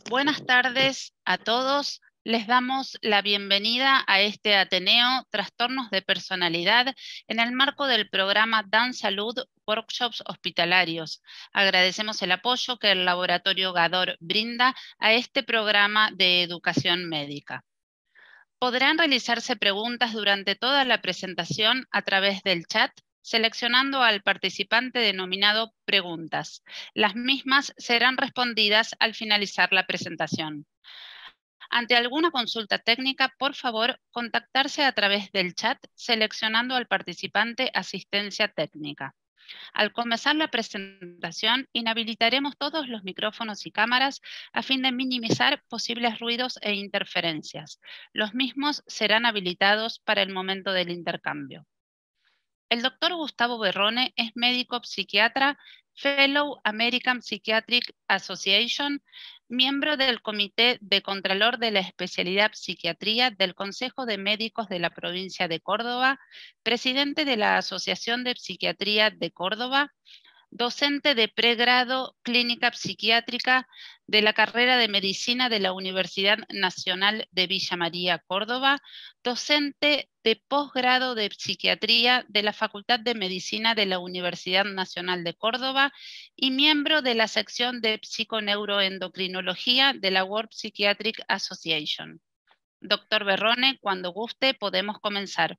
Buenas tardes a todos. Les damos la bienvenida a este Ateneo Trastornos de Personalidad en el marco del programa Dan Salud Workshops Hospitalarios. Agradecemos el apoyo que el Laboratorio Gador brinda a este programa de educación médica. Podrán realizarse preguntas durante toda la presentación a través del chat, seleccionando al participante denominado preguntas. Las mismas serán respondidas al finalizar la presentación. Ante alguna consulta técnica, por favor, contactarse a través del chat seleccionando al participante asistencia técnica. Al comenzar la presentación, inhabilitaremos todos los micrófonos y cámaras a fin de minimizar posibles ruidos e interferencias. Los mismos serán habilitados para el momento del intercambio. El doctor Gustavo Berrone es médico psiquiatra, Fellow American Psychiatric Association, miembro del Comité de Contralor de la Especialidad Psiquiatría del Consejo de Médicos de la Provincia de Córdoba, presidente de la Asociación de Psiquiatría de Córdoba, docente de pregrado clínica psiquiátrica de la carrera de medicina de la Universidad Nacional de Villa María, Córdoba, docente de posgrado de psiquiatría de la Facultad de Medicina de la Universidad Nacional de Córdoba y miembro de la sección de psiconeuroendocrinología de la World Psychiatric Association. Doctor Berrone, cuando guste podemos comenzar.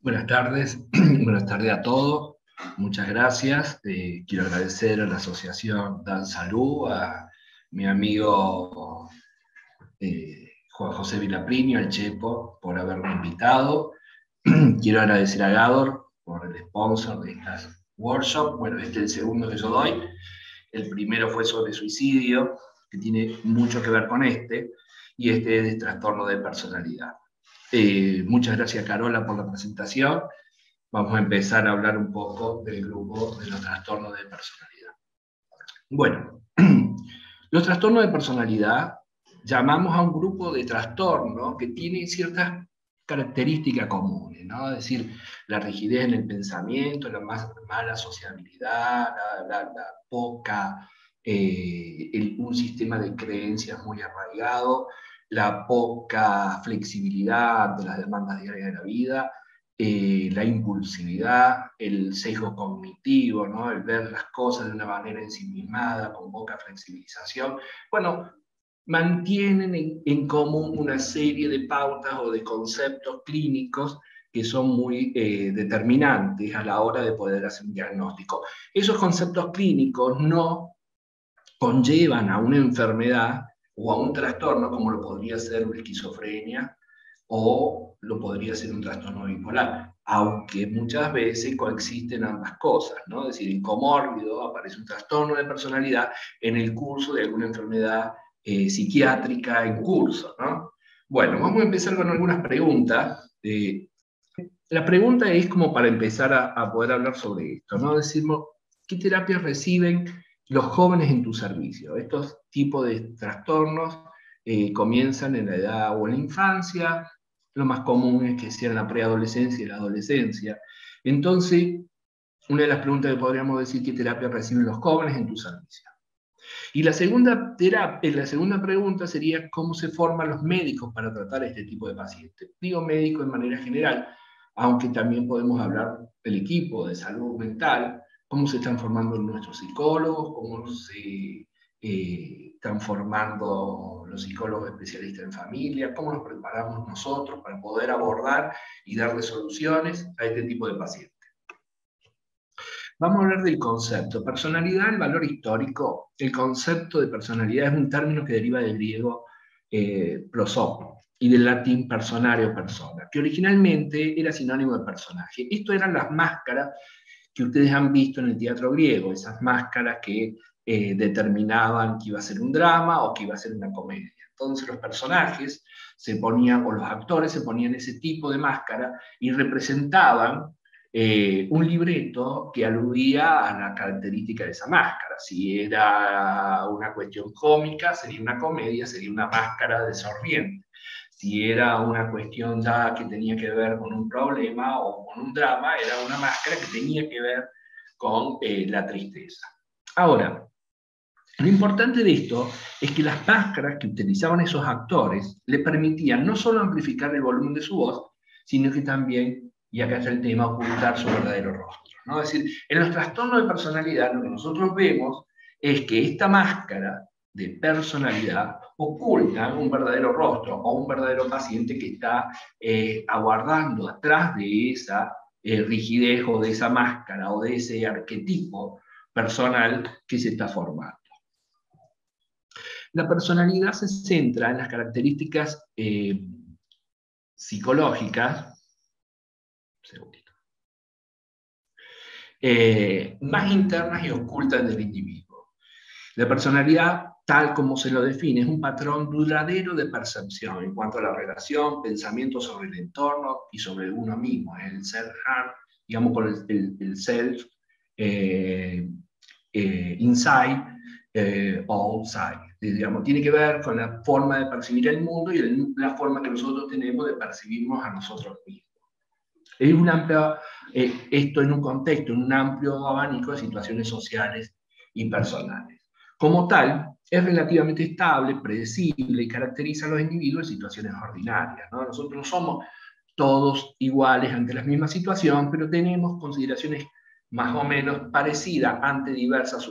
Buenas tardes, buenas tardes a todos. Muchas gracias. Quiero agradecer a la Asociación Dan Salud, a mi amigo Juan José Vilaprinio, al Chepo, por haberme invitado. Quiero agradecer a Gador por el sponsor de estas workshops. Bueno, este es el segundo que yo doy. El primero fue sobre suicidio, que tiene mucho que ver con este, y este es de trastorno de personalidad. Muchas gracias, Carola, por la presentación. Vamos a empezar a hablar un poco del grupo de los trastornos de personalidad. Bueno, los trastornos de personalidad llamamos a un grupo de trastornos que tiene ciertas características comunes, ¿no? Es decir, la rigidez en el pensamiento, la mala sociabilidad, la poca, un sistema de creencias muy arraigado, la poca flexibilidad de las demandas diarias de la vida, la impulsividad, el sesgo cognitivo, ¿no? El ver las cosas de una manera ensimismada, con poca flexibilización. Bueno, mantienen en común una serie de pautas o de conceptos clínicos que son muy determinantes a la hora de poder hacer un diagnóstico. Esos conceptos clínicos no conllevan a una enfermedad o a un trastorno como lo podría ser una esquizofrenia o lo podría ser un trastorno bipolar, aunque muchas veces coexisten ambas cosas, ¿no? Es decir, en comórbido aparece un trastorno de personalidad en el curso de alguna enfermedad psiquiátrica en curso, ¿no? Bueno, vamos a empezar con algunas preguntas. La pregunta es como para empezar a poder hablar sobre esto, ¿no? Decimos, ¿qué terapias reciben los jóvenes en tu servicio? Estos tipos de trastornos comienzan en la edad o en la infancia, lo más común es que sea en la preadolescencia y la adolescencia. Entonces, una de las preguntas que podríamos decir, ¿qué terapia reciben los jóvenes en tu servicio? Y la segunda pregunta sería, ¿cómo se forman los médicos para tratar este tipo de pacientes? Digo médico en manera general, aunque también podemos hablar del equipo de salud mental, cómo se están formando nuestros psicólogos, cómo se están formando los psicólogos especialistas en familia, cómo nos preparamos nosotros para poder abordar y darle soluciones a este tipo de pacientes. Vamos a hablar del concepto. Personalidad, el valor histórico. El concepto de personalidad es un término que deriva del griego prosopon y del latín personario, persona, que originalmente era sinónimo de personaje. Esto eran las máscaras que ustedes han visto en el teatro griego, esas máscaras que determinaban que iba a ser un drama o que iba a ser una comedia. Entonces los personajes se ponían, o los actores se ponían ese tipo de máscara y representaban un libreto que aludía a la característica de esa máscara. Si era una cuestión cómica, sería una comedia, sería una máscara de sonriente. Si era una cuestión ya que tenía que ver con un problema o con un drama, era una máscara que tenía que ver con la tristeza. Ahora, Lo importante de esto es que las máscaras que utilizaban esos actores le permitían no solo amplificar el volumen de su voz, sino que también, y acá está el tema, ocultar su verdadero rostro, ¿no? Es decir, en los trastornos de personalidad lo que nosotros vemos es que esta máscara de personalidad oculta un verdadero rostro o un verdadero paciente que está aguardando atrás de esa rigidez o de esa máscara o de ese arquetipo personal que se está formando. La personalidad se centra en las características psicológicas, más internas y ocultas del individuo. La personalidad, tal como se lo define, es un patrón duradero de percepción en cuanto a la relación, pensamiento sobre el entorno y sobre uno mismo. Es el self-harm, digamos, con el self inside o outside. Digamos, tiene que ver con la forma de percibir el mundo y la forma que nosotros tenemos de percibirnos a nosotros mismos. Es un amplio, esto en un contexto, en un amplio abanico de situaciones sociales y personales. Como tal, es relativamente estable, predecible y caracteriza a los individuos en situaciones ordinarias, ¿no? Nosotros no somos todos iguales ante la misma situación, pero tenemos consideraciones más o menos parecidas ante diversas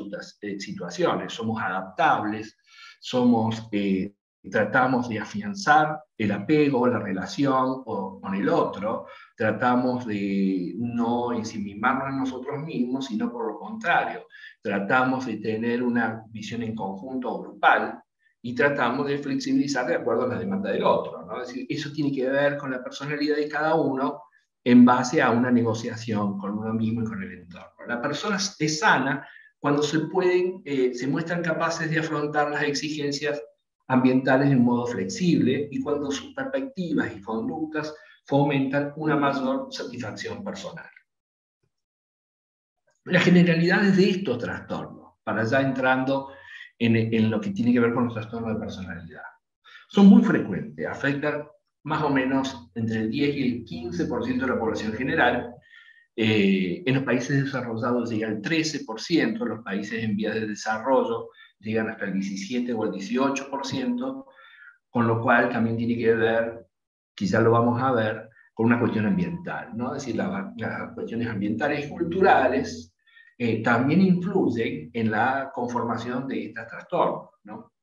situaciones. Somos adaptables, tratamos de afianzar el apego, la relación con el otro, tratamos de no ensimismarnos en nosotros mismos, sino por lo contrario, tratamos de tener una visión en conjunto o grupal y tratamos de flexibilizar de acuerdo a la demanda del otro, ¿no? Es decir, eso tiene que ver con la personalidad de cada uno en base a una negociación con uno mismo y con el entorno. La persona es sana cuando se muestran capaces de afrontar las exigencias ambientales de un modo flexible y cuando sus perspectivas y conductas fomentan una mayor satisfacción personal. Las generalidades de estos trastornos, para ya entrando en lo que tiene que ver con los trastornos de personalidad, son muy frecuentes, afectan más o menos entre el 10 y el 15% de la población general. En los países desarrollados llega al 13%, en los países en vías de desarrollo llegan hasta el 17 o el 18%, con lo cual también tiene que ver, quizás lo vamos a ver, con una cuestión ambiental, ¿no? Es decir, las cuestiones ambientales y culturales también influyen en la conformación de estos trastornos, ¿no?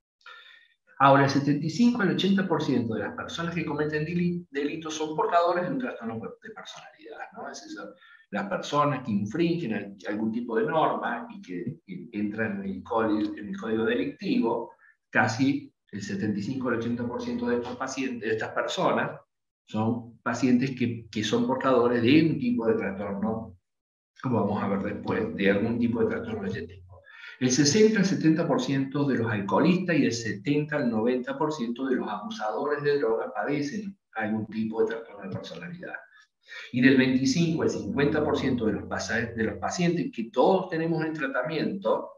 Ahora, el 75 al 80% de las personas que cometen delitos son portadores de un trastorno de personalidad, ¿no? Es decir, las personas que infringen algún tipo de norma y que entran en el código delictivo, casi el 75 al 80% de estos pacientes, de estas personas, son pacientes que son portadores de un tipo de trastorno, como vamos a ver después, de algún tipo de trastorno de ese tipo. El 60 al 70% de los alcoholistas y el 70 al 90% de los abusadores de drogas padecen algún tipo de trastorno de personalidad. Y del 25 al 50% de los pacientes que todos tenemos en tratamiento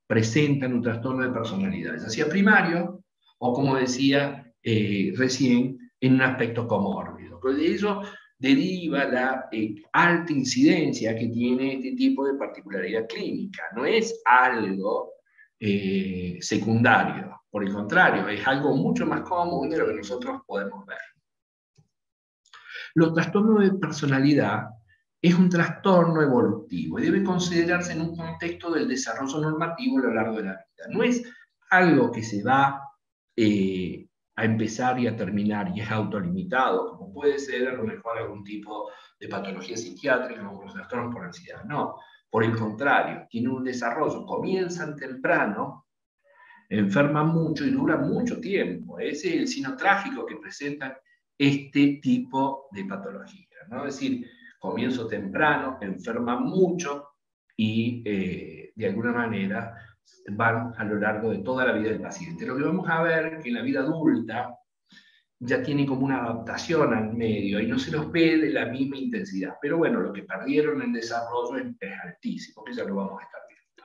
presentan un trastorno de personalidad, ya sea primario o, como decía recién, en un aspecto comórbido. Pero de eso deriva la alta incidencia que tiene este tipo de particularidad clínica. No es algo secundario, por el contrario, es algo mucho más común de lo que nosotros podemos ver. Los trastornos de personalidad es un trastorno evolutivo y debe considerarse en un contexto del desarrollo normativo a lo largo de la vida. No es algo que se va a empezar y a terminar y es autolimitado, como puede ser a lo mejor algún tipo de patología psiquiátrica como los trastornos por ansiedad. No, por el contrario, tiene un desarrollo, comienzan temprano, enferman mucho y duran mucho tiempo. Ese es el signo trágico que presentan este tipo de patología, ¿no? Es decir, comienzo temprano, enferman mucho y de alguna manera van a lo largo de toda la vida del paciente. Lo que vamos a ver es que en la vida adulta ya tienen como una adaptación al medio y no se los ve de la misma intensidad. Pero bueno, lo que perdieron en desarrollo es altísimo, que ya lo vamos a estar viendo.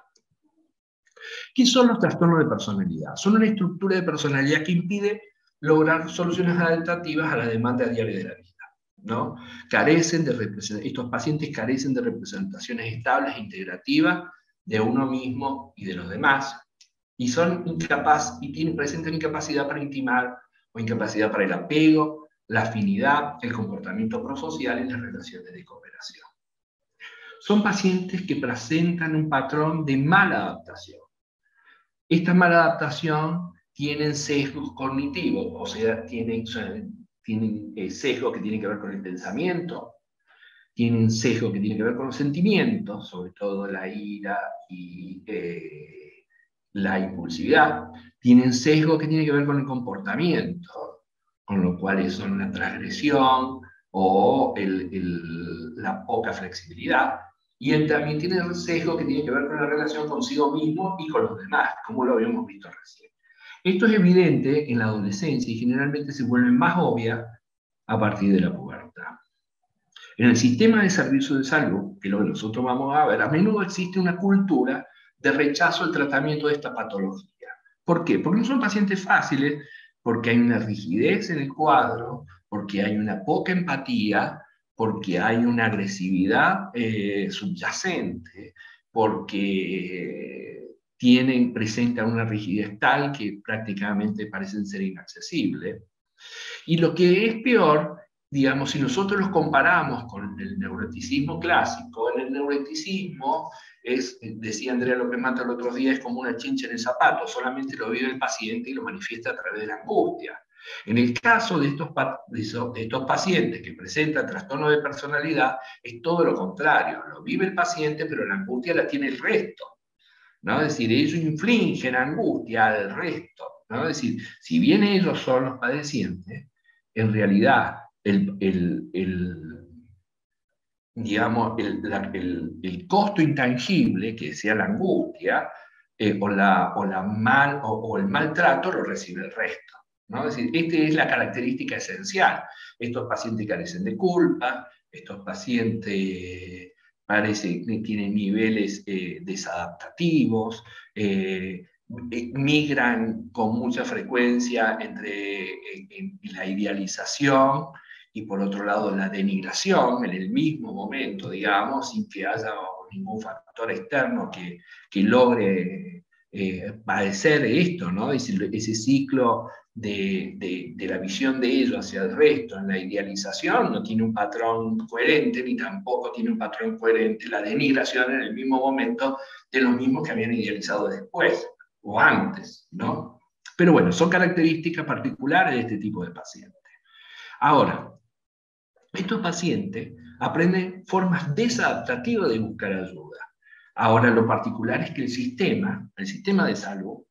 ¿Qué son los trastornos de personalidad? Son una estructura de personalidad que impide lograr soluciones adaptativas a la demanda diaria de la vida, ¿no? Estos pacientes carecen de representaciones estables e integrativas de uno mismo y de los demás. y presentan incapacidad para intimar o incapacidad para el apego, la afinidad, el comportamiento prosocial y las relaciones de cooperación. Son pacientes que presentan un patrón de mala adaptación. Esta mala adaptación tienen sesgos cognitivos, o sea, tienen sesgos que tienen que ver con el pensamiento, tienen sesgo que tiene que ver con los sentimientos, sobre todo la ira y la impulsividad, tienen sesgo que tiene que ver con el comportamiento, con lo cual son la transgresión o la poca flexibilidad, y él también tiene el sesgo que tiene que ver con la relación consigo mismo y con los demás, como lo habíamos visto recién. Esto es evidente en la adolescencia y generalmente se vuelve más obvia a partir de la pubertad. En el sistema de servicios de salud, que es lo que nosotros vamos a ver, a menudo existe una cultura de rechazo al tratamiento de esta patología. ¿Por qué? Porque no son pacientes fáciles, porque hay una rigidez en el cuadro, porque hay una poca empatía, porque hay una agresividad subyacente, porque presentan una rigidez tal que prácticamente parecen ser inaccesibles. Y lo que es peor, digamos, si nosotros los comparamos con el neuroticismo clásico, en el neuroticismo decía Andrea López Mata el otro día, es como una chincha en el zapato, solamente lo vive el paciente y lo manifiesta a través de la angustia. En el caso de estos pacientes que presentan trastorno de personalidad, es todo lo contrario, lo vive el paciente, pero la angustia la tiene el resto, ¿no? Es decir, ellos infligen angustia al resto, ¿no? Es decir, si bien ellos son los padecientes, en realidad digamos, el costo intangible, que sea la angustia, o el maltrato, lo recibe el resto, ¿no? Es decir, esta es la característica esencial. Estos pacientes carecen de culpa, estos pacientes parece que tienen niveles desadaptativos, migran con mucha frecuencia entre la idealización y por otro lado la denigración en el mismo momento, digamos, sin que haya ningún factor externo que logre padecer esto, ¿no? Ese ciclo de la visión de ellos hacia el resto, en la idealización no tiene un patrón coherente, ni tampoco tiene un patrón coherente la denigración en el mismo momento de los mismos que habían idealizado después o antes, ¿no? Pero bueno, son características particulares de este tipo de pacientes. Ahora, estos pacientes aprenden formas desadaptativas de buscar ayuda. Ahora, lo particular es que el sistema de salud,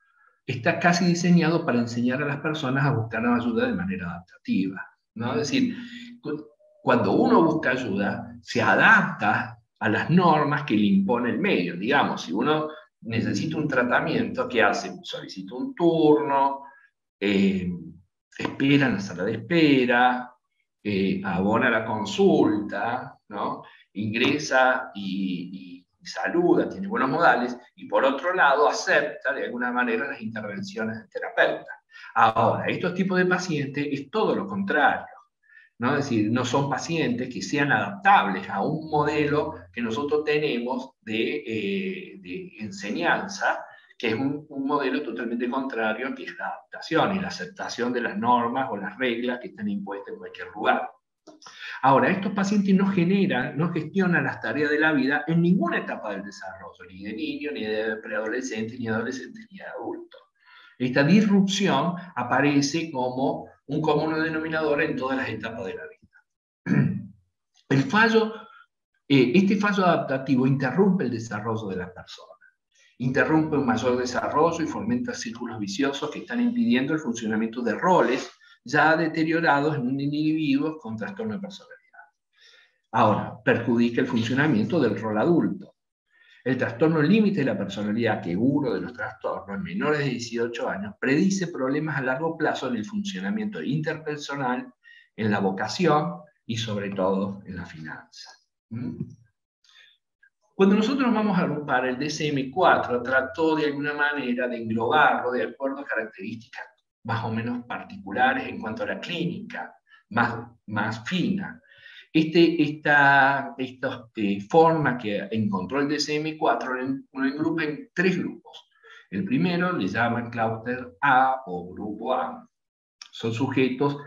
está casi diseñado para enseñar a las personas a buscar ayuda de manera adaptativa, ¿no? Es decir, cuando uno busca ayuda, se adapta a las normas que le impone el medio. Digamos, si uno necesita un tratamiento, ¿qué hace? Solicita un turno, espera en la sala de espera, abona la consulta, ¿no? Ingresa y saluda, tiene buenos modales, y por otro lado acepta de alguna manera las intervenciones del terapeuta. Ahora, estos tipos de pacientes es todo lo contrario, ¿no? Es decir, no son pacientes que sean adaptables a un modelo que nosotros tenemos de enseñanza, que es un modelo totalmente contrario, que es la adaptación y la aceptación de las normas o las reglas que están impuestas en cualquier lugar. Ahora, estos pacientes no gestionan las tareas de la vida en ninguna etapa del desarrollo, ni de niño, ni de preadolescente, ni de adolescente, ni de adulto. Esta disrupción aparece como un común denominador en todas las etapas de la vida. Este fallo adaptativo interrumpe el desarrollo de las personas, interrumpe un mayor desarrollo y fomenta círculos viciosos que están impidiendo el funcionamiento de roles ya deteriorados en un individuo con trastorno de personalidad. Ahora, perjudica el funcionamiento del rol adulto. El trastorno límite de la personalidad, que es uno de los trastornos en menores de 18 años, predice problemas a largo plazo en el funcionamiento interpersonal, en la vocación y sobre todo en la finanza. Cuando nosotros vamos a agrupar el DSM-4, trató de alguna manera de englobarlo de acuerdo a características más o menos particulares en cuanto a la clínica, más fina. Esta forma que encontró el DSM-4 lo engrupa en 3 grupos. El primero le llaman clúster A o grupo A. Son sujetos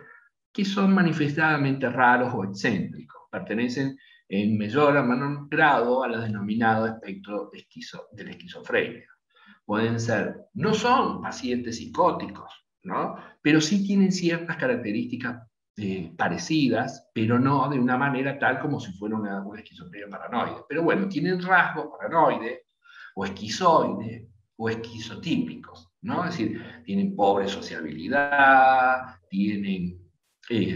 que son manifestadamente raros o excéntricos. Pertenecen en mayor o menor grado a la denominado espectro de la esquizofrenia. Pueden ser, no son pacientes psicóticos, ¿no? Pero sí tienen ciertas características parecidas, pero no de una manera tal como si fuera una esquizofrenia paranoide. Pero bueno, tienen rasgos paranoides o esquizoides o esquizotípicos, ¿no? Es decir, tienen pobre sociabilidad, tienen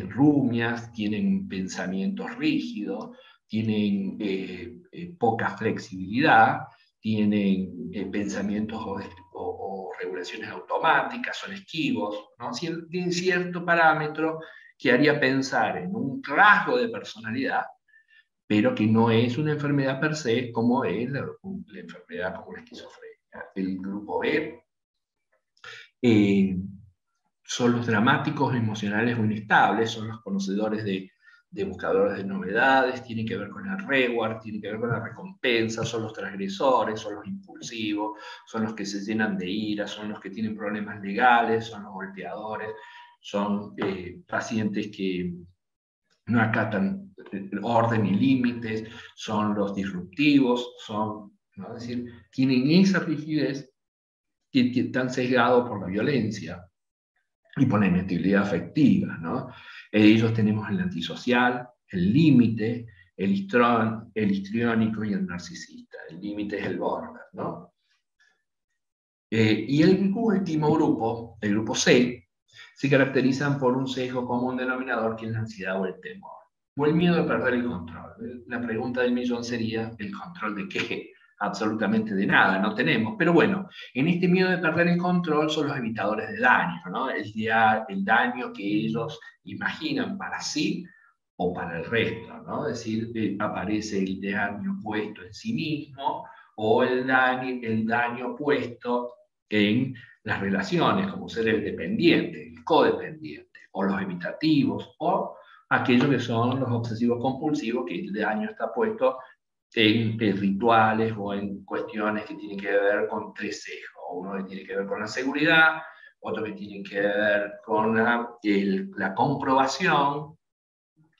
rumias, tienen pensamientos rígidos, tienen poca flexibilidad, tienen pensamientos o regulaciones automáticas, son esquivos, ¿no? Tienen cierto parámetro que haría pensar en un rasgo de personalidad, pero que no es una enfermedad per se como es la enfermedad como la esquizofrenia. El grupo B son los dramáticos emocionales o inestables, son los conocedores de buscadores de novedades, tienen que ver con el reward, tienen que ver con la recompensa, son los transgresores, son los impulsivos, son los que se llenan de ira, son los que tienen problemas legales, son los golpeadores, son pacientes que no acatan orden y límites, son los disruptivos, son, ¿no? Es decir, tienen esa rigidez que están sesgados por la violencia y por la inestabilidad afectiva, ¿no? Ellos tenemos el antisocial, el límite, el histriónico y el narcisista. El límite es el border, ¿no? Y el último grupo, el grupo C, se caracterizan por un sesgo común denominador que es la ansiedad o el temor, o el miedo a perder el control. La pregunta del millón sería, ¿el control de qué? Absolutamente de nada, no tenemos. Pero bueno, en este miedo de perder el control son los evitadores de daño, ¿no? El daño que ellos imaginan para sí o para el resto, ¿no? Es decir, aparece el daño puesto en sí mismo o el daño puesto en las relaciones, como ser el dependiente, el codependiente, o los evitativos, o aquellos que son los obsesivos compulsivos, que el daño está puesto en rituales o en cuestiones que tienen que ver con tres sesgos. Uno que tiene que ver con la seguridad, otro que tiene que ver con la comprobación,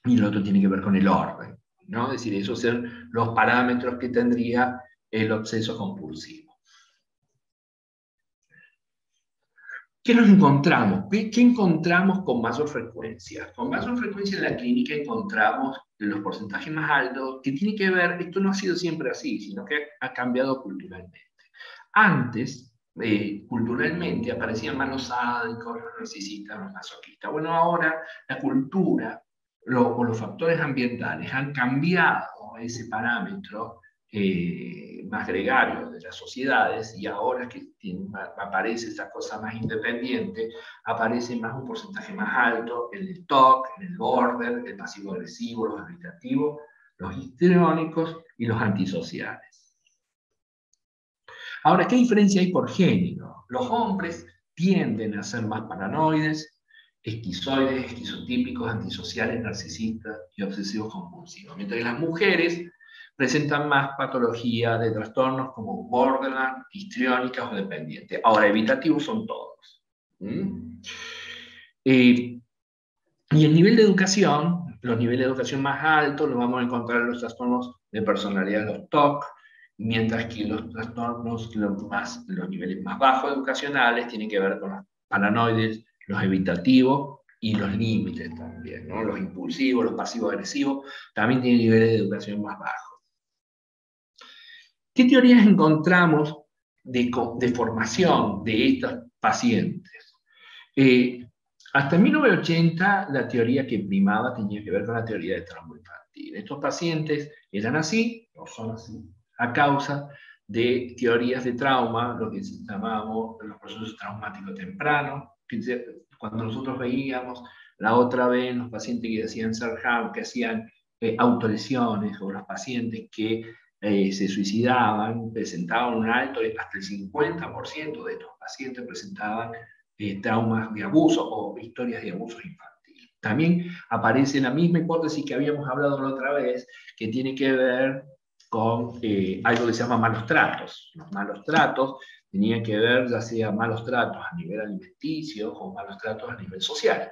y el otro tiene que ver con el orden, ¿no? Es decir, esos son los parámetros que tendría el obseso compulsivo. ¿Qué nos encontramos? ¿Qué encontramos con mayor frecuencia? Con mayor frecuencia en la clínica encontramos los porcentajes más altos, que tiene que ver, esto no ha sido siempre así, sino que ha cambiado culturalmente. Antes, culturalmente, aparecían más los sádicos, los narcisistas, los masoquistas. Bueno, ahora la cultura o los factores ambientales han cambiado ese parámetro más gregario de las sociedades, y ahora que aparece esa cosa más independiente, aparece más un porcentaje más alto en el TOC, en el border, el pasivo-agresivo, los evitativos, los histriónicos y los antisociales. Ahora, ¿qué diferencia hay por género? Los hombres tienden a ser más paranoides, esquizoides, esquizotípicos, antisociales, narcisistas y obsesivos compulsivos, mientras que las mujeres presentan más patología de trastornos como borderline, histriónicas o dependientes. Ahora, evitativos son todos. Y el nivel de educación, los niveles de educación más altos los vamos a encontrar en los trastornos de personalidad, los TOC, mientras que los trastornos, los niveles más bajos educacionales tienen que ver con los paranoides, los evitativos y los límites también, ¿no? Los impulsivos, los pasivos-agresivos, también tienen niveles de educación más bajos. ¿Qué teorías encontramos de formación de estos pacientes? Hasta 1980 la teoría que primaba tenía que ver con la teoría del trauma infantil. Estos pacientes eran así, o son así, a causa de teorías de trauma, lo que llamábamos los procesos traumáticos tempranos, cuando nosotros veíamos la otra vez los pacientes que hacían self-harm, que hacían autolesiones, o los pacientes que se suicidaban, presentaban un alto, hasta el 50% de estos pacientes presentaban traumas de abuso o historias de abuso infantil. También aparece la misma hipótesis que habíamos hablado la otra vez, que tiene que ver con algo que se llama malos tratos. Los malos tratos tenía que ver ya sea malos tratos a nivel alimenticio o malos tratos a nivel social.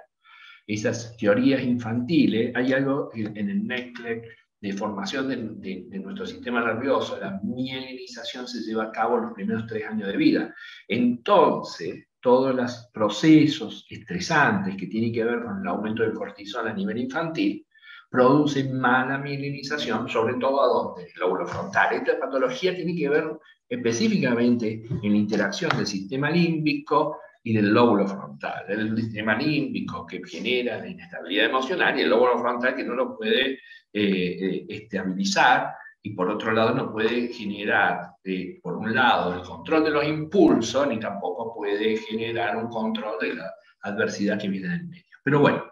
Esas teorías infantiles, hay algo en el NECLEC de formación de nuestro sistema nervioso, la mielinización se lleva a cabo en los primeros 3 años de vida. Entonces, todos los procesos estresantes que tienen que ver con el aumento del cortisol a nivel infantil producen mala mielinización, sobre todo a donde el lóbulo frontal. Esta patología tiene que ver específicamente en la interacción del sistema límbico y del lóbulo frontal. El sistema límbico que genera la inestabilidad emocional y el lóbulo frontal que no lo puede estabilizar y por otro lado no puede generar, por un lado, el control de los impulsos, ni tampoco puede generar un control de la adversidad que viene del medio. Pero bueno,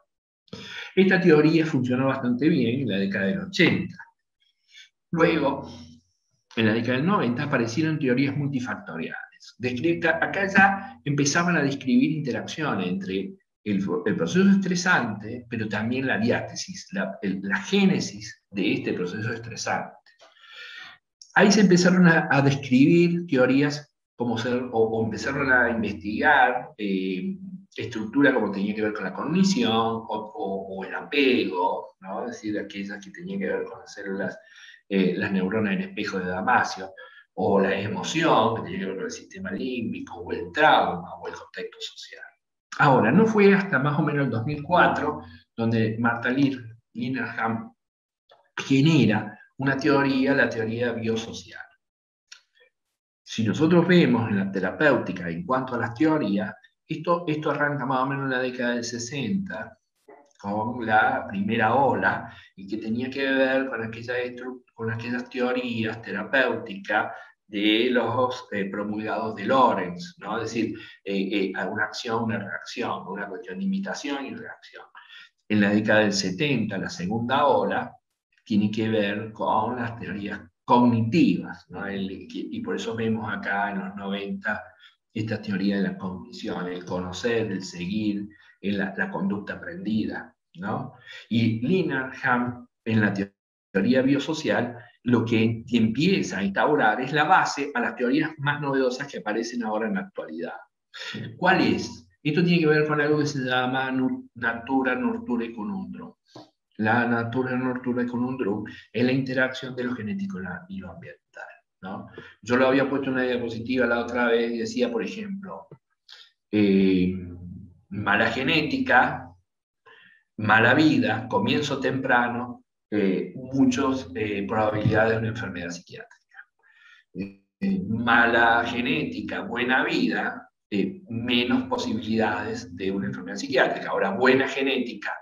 esta teoría funcionó bastante bien en la década del 80. Luego, en la década del 90 aparecieron teorías multifactoriales. Acá ya empezaban a describir interacciones entre el proceso estresante, pero también la diátesis, la génesis de este proceso estresante. Ahí se empezaron a describir teorías como o empezaron a investigar estructura como tenía que ver con la cognición o el apego, ¿no? Es decir, aquellas que tenían que ver con las células, las neuronas en espejo de Damasio, o la emoción, que tenía que ver con el sistema límbico, o el trauma, o el contexto social. Ahora, no fue hasta más o menos el 2004 donde Martha Linehan genera una teoría, la teoría biosocial. Si nosotros vemos en la terapéutica en cuanto a las teorías, esto arranca más o menos en la década del 60, con la primera ola, y que tenía que ver con aquellas teorías terapéuticas de los promulgados de Lorenz, ¿no? Es decir, una acción, una reacción, una cuestión de imitación y reacción. En la década del 70, la segunda ola, tiene que ver con las teorías cognitivas, ¿no? Y por eso vemos acá en los 90 esta teoría de la cognición, el conocer, el seguir, la conducta aprendida, ¿no? Y Linehan, en la teoría biosocial, lo que empieza a instaurar es la base a las teorías más novedosas que aparecen ahora en la actualidad. ¿Cuál es? Esto tiene que ver con algo que se llama natura, nurtura y conundrum. La natura, nurtura y conundrum es la interacción de lo genético y lo ambiental, ¿no? Yo lo había puesto en una diapositiva la otra vez y decía, por ejemplo, mala genética, mala vida, comienzo temprano, muchas probabilidades de una enfermedad psiquiátrica. Mala genética, buena vida, menos posibilidades de una enfermedad psiquiátrica. Ahora, buena genética,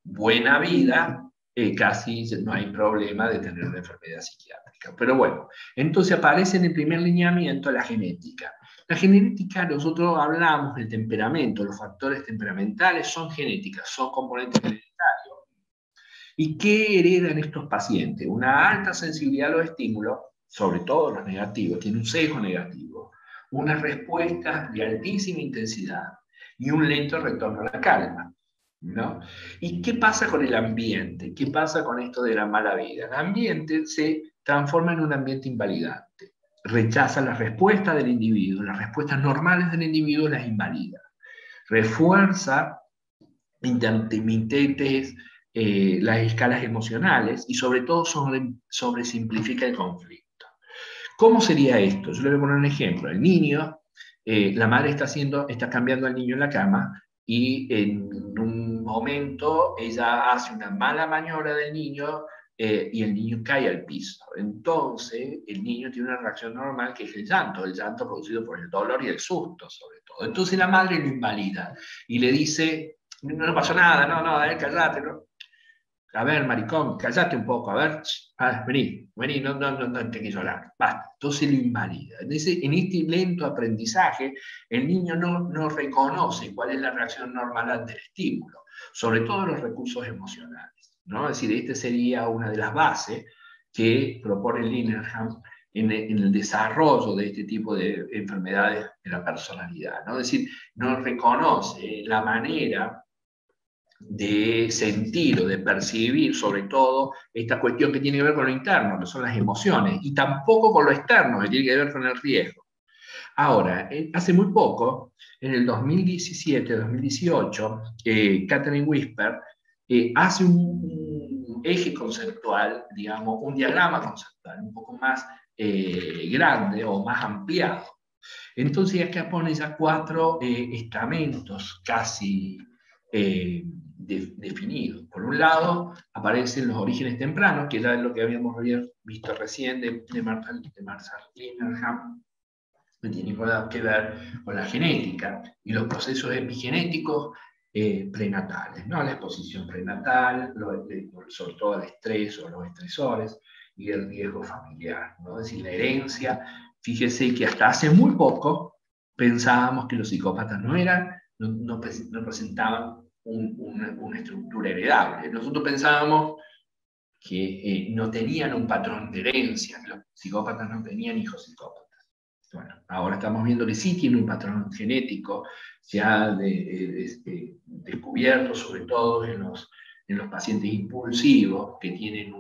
buena vida, casi no hay problema de tener una enfermedad psiquiátrica. Pero bueno, entonces aparece en el primer lineamiento la genética. La genética, nosotros hablamos del temperamento, los factores temperamentales son genéticas, son componentes hereditarios. ¿Y qué heredan estos pacientes? Una alta sensibilidad a los estímulos, sobre todo los negativos, tiene un sesgo negativo, una respuesta de altísima intensidad y un lento retorno a la calma, ¿no? ¿Y qué pasa con el ambiente? ¿Qué pasa con esto de la mala vida? El ambiente se transforma en un ambiente invalidante, rechaza las respuestas del individuo, las respuestas normales del individuo las invalida, refuerza intermitentes las escalas emocionales y sobre todo sobresimplifica el conflicto. ¿Cómo sería esto? Yo le voy a poner un ejemplo. El niño, la madre está cambiando al niño en la cama y en un momento ella hace una mala maniobra del niño y el niño cae al piso. Entonces el niño tiene una reacción normal que es el llanto producido por el dolor y el susto sobre todo. Entonces la madre lo invalida y le dice, no pasó nada, no, a ver, callate, ¿no? A ver, maricón, callate un poco, a ver, vení, no te quiero hablar, basta. Entonces lo invalida. En este lento aprendizaje, el niño no reconoce cuál es la reacción normal ante el estímulo, sobre todo los recursos emocionales, ¿no? Es decir, esta sería una de las bases que propone Linehan en el desarrollo de este tipo de enfermedades de la personalidad, ¿no? Es decir, no reconoce la manera de sentir o de percibir, sobre todo, esta cuestión que tiene que ver con lo interno, que son las emociones, y tampoco con lo externo, que tiene que ver con el riesgo. Ahora, hace muy poco, en el 2017-2018, Catherine Whisper hace un eje conceptual, digamos, un diagrama conceptual un poco más grande o más ampliado. Entonces acá pone ya 4 estamentos casi definidos. Por un lado aparecen los orígenes tempranos, que era lo que habíamos visto recién de Marshall Linehan, que tiene que ver con la genética y los procesos epigenéticos prenatales, ¿no? La exposición prenatal, sobre todo al estrés o los estresores y el riesgo familiar, ¿no? Es decir, la herencia. Fíjese que hasta hace muy poco pensábamos que los psicópatas no presentaban una estructura heredable. Nosotros pensábamos que no tenían un patrón de herencia, que los psicópatas no tenían hijos psicópatas. Bueno, ahora estamos viendo que sí tiene un patrón genético, se ha descubierto sobre todo en los pacientes impulsivos que tienen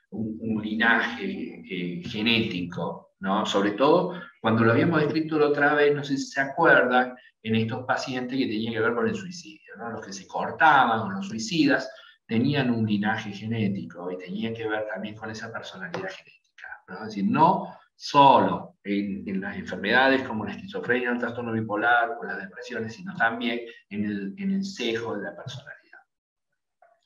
un linaje genético, ¿no? Sobre todo cuando lo habíamos descrito la otra vez, no sé si se acuerdan, en estos pacientes que tenían que ver con el suicidio, ¿no? Los que se cortaban o los suicidas tenían un linaje genético y tenían que ver también con esa personalidad genética, ¿no? Es decir, no solo en las enfermedades como la esquizofrenia, el trastorno bipolar o las depresiones, sino también en el sesgo de la personalidad.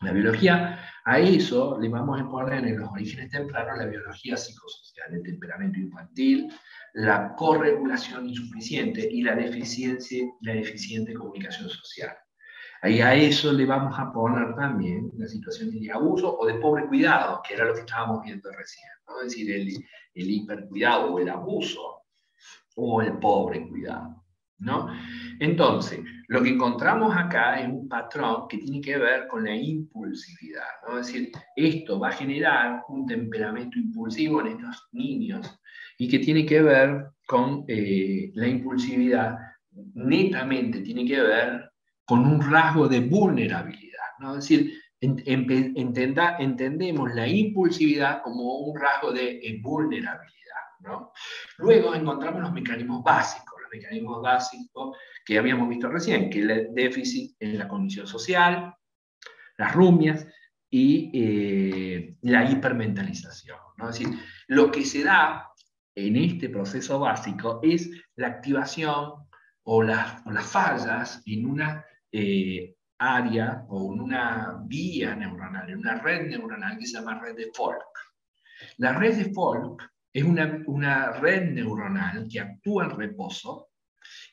La biología, a eso le vamos a poner en los orígenes tempranos la biología psicosocial, el temperamento infantil, la corregulación insuficiente y la deficiente comunicación social. Ahí a eso le vamos a poner también la situación de abuso o de pobre cuidado, que era lo que estábamos viendo recién, ¿no? Es decir, el hipercuidado o el abuso o el pobre cuidado, ¿no? Entonces, lo que encontramos acá es un patrón que tiene que ver con la impulsividad, ¿no? Es decir, esto va a generar un temperamento impulsivo en estos niños y que tiene que ver con la impulsividad, netamente tiene que ver con un rasgo de vulnerabilidad, ¿no? Es decir, entendemos la impulsividad como un rasgo de vulnerabilidad, ¿no? Luego encontramos los mecanismos básicos que habíamos visto recién, que es el déficit en la condición social, las rumias y la hipermentalización, ¿no? Es decir, lo que se da en este proceso básico es la activación o las fallas en una área o en una vía neuronal, en una red neuronal que se llama red de Folk. La red de Folk es una red neuronal que actúa en reposo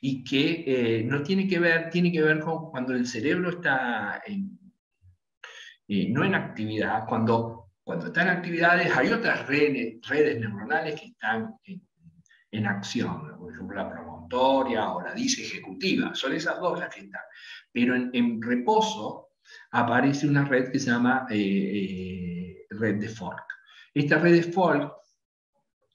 y que no tiene que ver con cuando el cerebro está no en actividad, cuando está en actividades hay otras redes neuronales que están en acción, por ejemplo la promontoria o la disejecutiva, son esas dos las que están. Pero en reposo aparece una red que se llama red de Folk. Esta red de Folk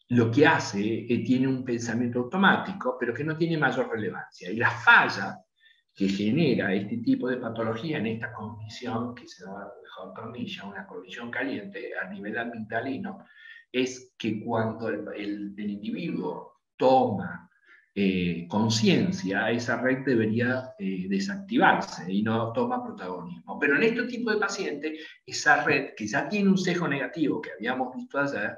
lo que hace tiene un pensamiento automático, pero que no tiene mayor relevancia. Y la falla que genera este tipo de patología en esta condición, que se llama Hawthorne, una condición caliente a nivel amigdalino, es que cuando el individuo toma conciencia, esa red debería desactivarse y no toma protagonismo. Pero en este tipo de pacientes, esa red, que ya tiene un sesgo negativo, que habíamos visto ayer,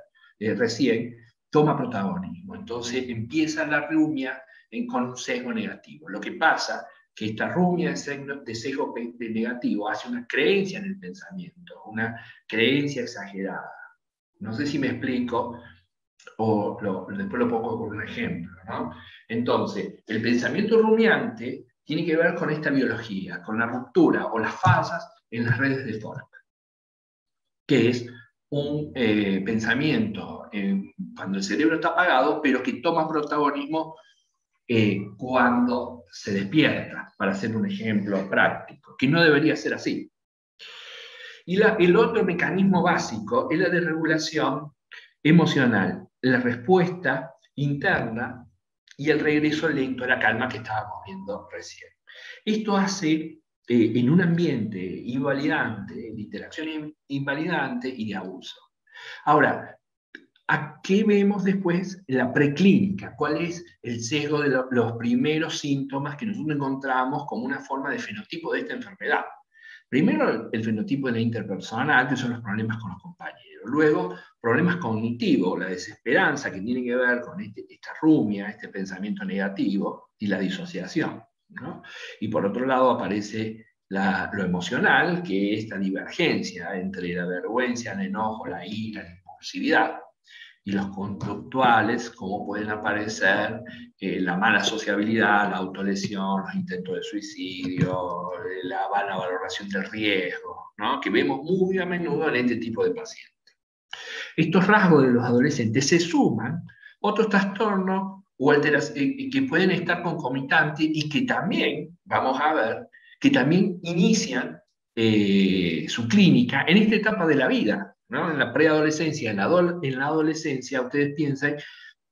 recién, toma protagonismo. Entonces empieza la rumia con un sesgo negativo. Lo que pasa que esta rumia de sesgo negativo hace una creencia en el pensamiento, una creencia exagerada. No sé si me explico, o después lo pongo con un ejemplo, ¿no? Entonces, el pensamiento rumiante tiene que ver con esta biología, con la ruptura o las fallas en las redes de Folk, que es un pensamiento cuando el cerebro está apagado, pero que toma protagonismo cuando se despierta, para hacer un ejemplo práctico, que no debería ser así. Y el otro mecanismo básico es la desregulación emocional, la respuesta interna y el regreso lento a la calma que estábamos viendo recién. Esto hace en un ambiente invalidante, de interacción invalidante y de abuso. Ahora, ¿A qué vemos después la preclínica? ¿Cuál es el sesgo de los primeros síntomas que nosotros encontramos como una forma de fenotipo de esta enfermedad? Primero, el fenotipo de la interpersonal, que son los problemas con los compañeros. Luego, problemas cognitivos, la desesperanza, que tiene que ver con esta rumia, este pensamiento negativo, y la disociación, ¿no? Y por otro lado aparece lo emocional, que es esta divergencia entre la vergüenza, el enojo, la ira, la impulsividad, y los conductuales, como pueden aparecer la mala sociabilidad, la autolesión, los intentos de suicidio, la mala valoración del riesgo, ¿no? Que vemos muy a menudo en este tipo de pacientes. Estos rasgos de los adolescentes se suman otros trastornos o que pueden estar concomitantes y que también, vamos a ver, que también inician su clínica en esta etapa de la vida, ¿no? En la preadolescencia, en la adolescencia, ustedes piensan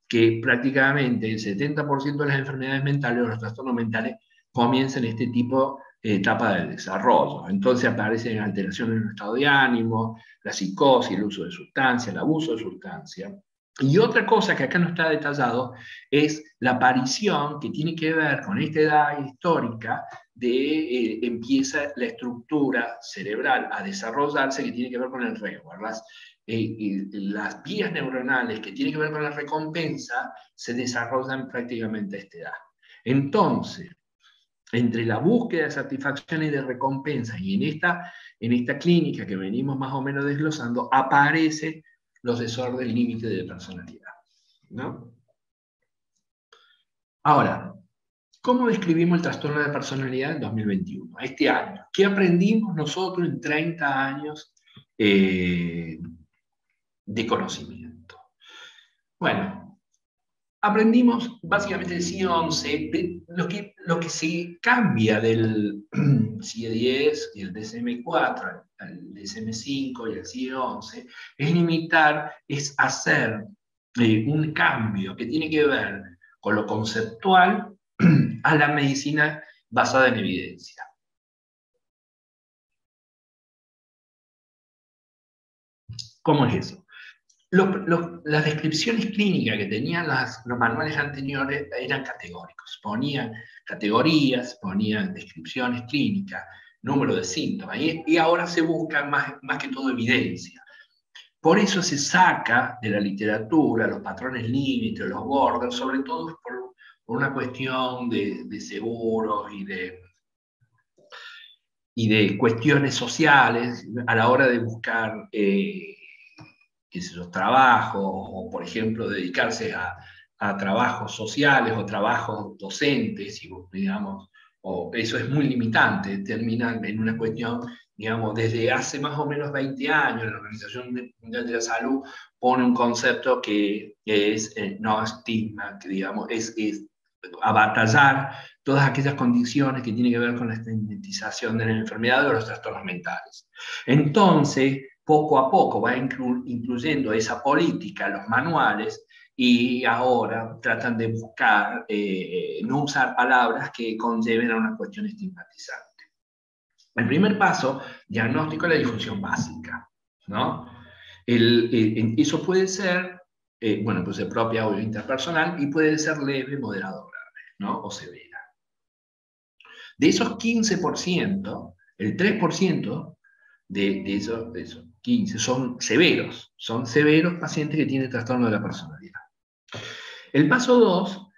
que prácticamente el 70% de las enfermedades mentales o los trastornos mentales comienzan en este tipo de etapa del desarrollo. Entonces aparecen alteraciones en el estado de ánimo, la psicosis, el uso de sustancias, el abuso de sustancias. Y otra cosa que acá no está detallado es la aparición que tiene que ver con esta edad histórica de empieza la estructura cerebral a desarrollarse que tiene que ver con el reward. Las vías neuronales que tienen que ver con la recompensa se desarrollan prácticamente a esta edad. Entonces, entre la búsqueda de satisfacción y de recompensa y en esta clínica que venimos más o menos desglosando, aparecen los desórdenes límite de personalidad, ¿no? Ahora, ¿cómo describimos el trastorno de personalidad en 2021, este año? ¿Qué aprendimos nosotros en 30 años de conocimiento? Bueno, aprendimos básicamente el CIE-11, lo que se cambia del CIE-10 y el DSM-4 al DSM-5 y al CIE-11 es limitar, es hacer un cambio que tiene que ver con lo conceptual a la medicina basada en evidencia. ¿Cómo es eso? Las descripciones clínicas que tenían los manuales anteriores eran categóricos. Ponían categorías, ponían descripciones clínicas, número de síntomas, y ahora se busca más que todo evidencia. Por eso se saca de la literatura los patrones límites, los borders, sobre todo por una cuestión de seguros y de cuestiones sociales a la hora de buscar esos trabajos, o por ejemplo dedicarse a trabajos sociales o trabajos docentes, digamos, o eso es muy limitante, termina en una cuestión, digamos, desde hace más o menos 20 años la Organización Mundial de la Salud pone un concepto que es no estigma, que digamos, es abatallar todas aquellas condiciones que tienen que ver con la estigmatización de la enfermedad o los trastornos mentales. Entonces, poco a poco va incluyendo esa política, los manuales, y ahora tratan de buscar, no usar palabras que conlleven a una cuestión estigmatizante. El primer paso, diagnóstico de la disfunción básica, ¿no? Eso puede ser, bueno, pues propia o interpersonal, y puede ser leve, moderado o grave, ¿no? O severa. De esos 15%, el 3% de esos 15 son severos pacientes que tienen trastorno de la personalidad. El paso 2,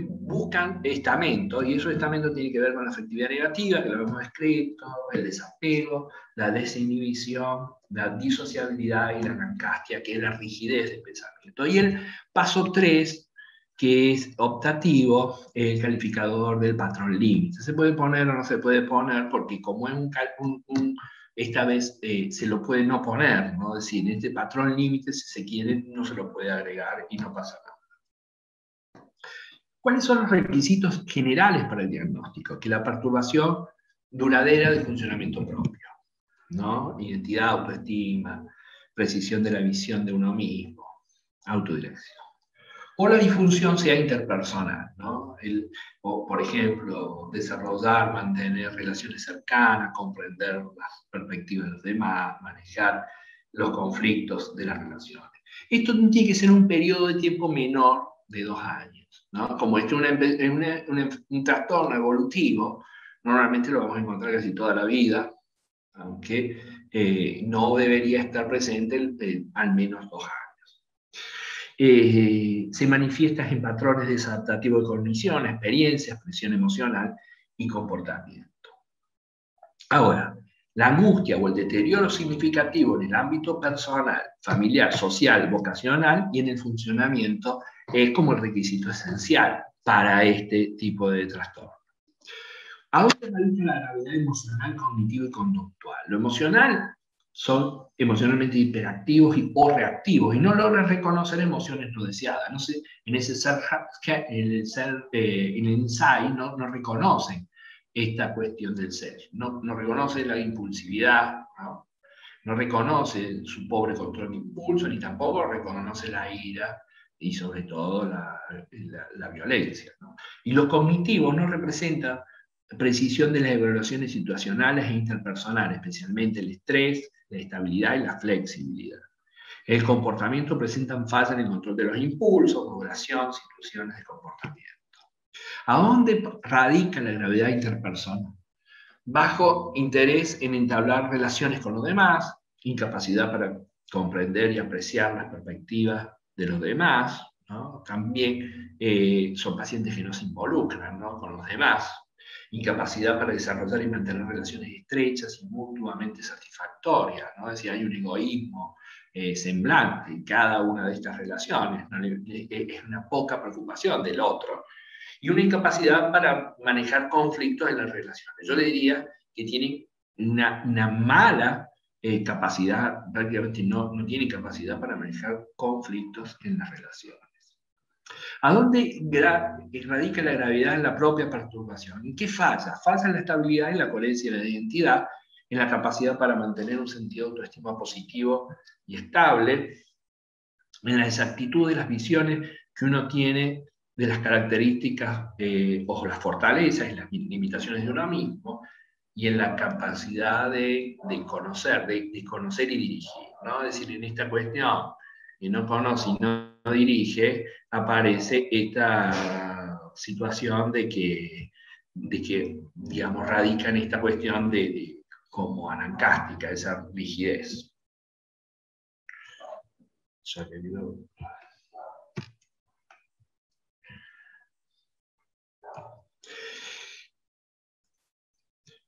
buscan estamentos, y esos estamentos tienen que ver con la afectividad negativa, que lo hemos descrito, el desapego, la desinhibición, la disociabilidad y la nancastia, que es la rigidez del pensamiento. Y el paso 3, que es optativo, el calificador del patrón límite. Se puede poner o no se puede poner, porque como es esta vez se lo puede no poner, ¿no? Es decir, en este patrón límite, si se quiere, no se lo puede agregar y no pasa nada. ¿Cuáles son los requisitos generales para el diagnóstico? Que la perturbación duradera del funcionamiento propio, ¿no? Identidad, autoestima, precisión de la visión de uno mismo, autodirección. O la disfunción sea interpersonal, ¿no? O, por ejemplo, desarrollar, mantener relaciones cercanas, comprender las perspectivas de los demás, manejar los conflictos de las relaciones. Esto tiene que ser un periodo de tiempo menor de 2 años, ¿no? Como este es un trastorno evolutivo, normalmente lo vamos a encontrar casi toda la vida, aunque no debería estar presente al menos 2 años. Se manifiesta en patrones desadaptativos de cognición, experiencia, expresión emocional y comportamiento. Ahora, la angustia o el deterioro significativo en el ámbito personal, familiar, social, vocacional y en el funcionamiento es como el requisito esencial para este tipo de trastorno. Ahora radica la gravedad emocional, cognitiva y conductual. Lo emocional son emocionalmente hiperactivos o reactivos y no logran reconocer emociones no deseadas. No sé, en el insight no reconocen esta cuestión del ser. No reconoce la impulsividad, no reconoce su pobre control de impulso, ni tampoco reconoce la ira y sobre todo la violencia, ¿no? Y lo cognitivo no representa precisión de las evaluaciones situacionales e interpersonales, especialmente el estrés, la estabilidad y la flexibilidad. El comportamiento presenta fallas en el control de los impulsos, modulación, situaciones de comportamiento. ¿A dónde radica la gravedad interpersonal? Bajo interés en entablar relaciones con los demás, incapacidad para comprender y apreciar las perspectivas de los demás, ¿no? También son pacientes que no se involucran, ¿no?, con los demás, incapacidad para desarrollar y mantener relaciones estrechas y mutuamente satisfactorias, ¿no? Es decir, hay un egoísmo semblante en cada una de estas relaciones, ¿no? Es una poca preocupación del otro y una incapacidad para manejar conflictos en las relaciones. Yo le diría que tienen una mala capacidad, prácticamente no tienen capacidad para manejar conflictos en las relaciones. ¿A dónde radica la gravedad en la propia perturbación? ¿En qué falla? Falla en la estabilidad, en la coherencia de la identidad, en la capacidad para mantener un sentido de autoestima positivo y estable, en la exactitud de las visiones que uno tiene de las características o las fortalezas y las limitaciones de uno mismo, y en la capacidad de conocer y dirigir, ¿no? Es decir, en esta cuestión que no conoce y no dirige, aparece esta situación de que digamos, radica en esta cuestión de como anancástica, esa rigidez. Ya que digo,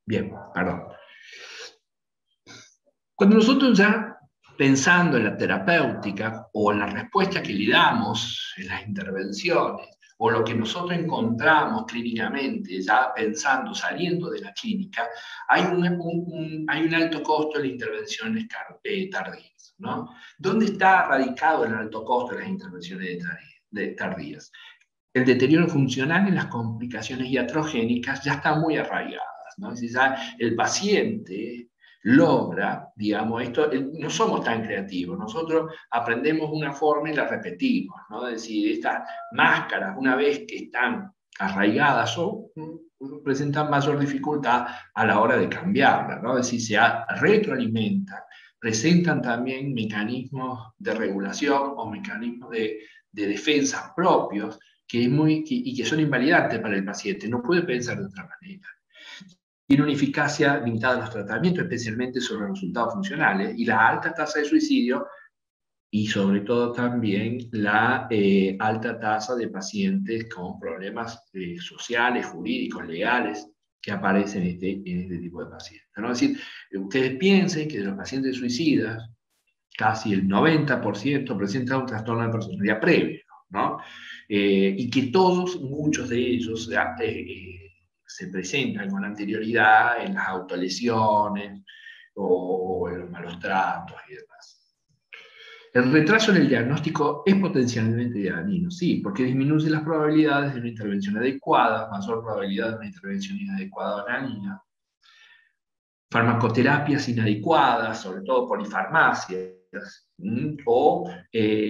bien, perdón. Cuando nosotros ya pensando en la terapéutica o en la respuesta que le damos en las intervenciones o lo que nosotros encontramos clínicamente, ya pensando, saliendo de la clínica, hay un alto costo en las intervenciones tardías, ¿no? ¿Dónde está radicado el alto costo de las intervenciones tardías? El deterioro funcional y las complicaciones iatrogénicas ya están muy arraigadas, ¿no? Es decir, ya el paciente logra, digamos, esto, no somos tan creativos, nosotros aprendemos una forma y la repetimos, ¿no? Es decir, estas máscaras, una vez que están arraigadas, presentan mayor dificultad a la hora de cambiarlas, ¿no? Es decir, se retroalimentan, presentan también mecanismos de regulación o mecanismos de defensa propios y que son invalidantes para el paciente, no puede pensar de otra manera. Tiene una eficacia limitada en los tratamientos, especialmente sobre los resultados funcionales, y la alta tasa de suicidio, y sobre todo también la alta tasa de pacientes con problemas sociales, jurídicos, legales, que aparecen en este tipo de pacientes, ¿no? Es decir, ustedes piensen que de los pacientes suicidas, casi el 90% presenta un trastorno de personalidad previo, ¿no? Y que muchos de ellos se presentan con anterioridad en las autolesiones o en los malos tratos y demás. El retraso en el diagnóstico es potencialmente dañino, sí, porque disminuye las probabilidades de una intervención adecuada, mayor probabilidad de una intervención inadecuada o dañina, farmacoterapias inadecuadas, sobre todo polifarmacias, o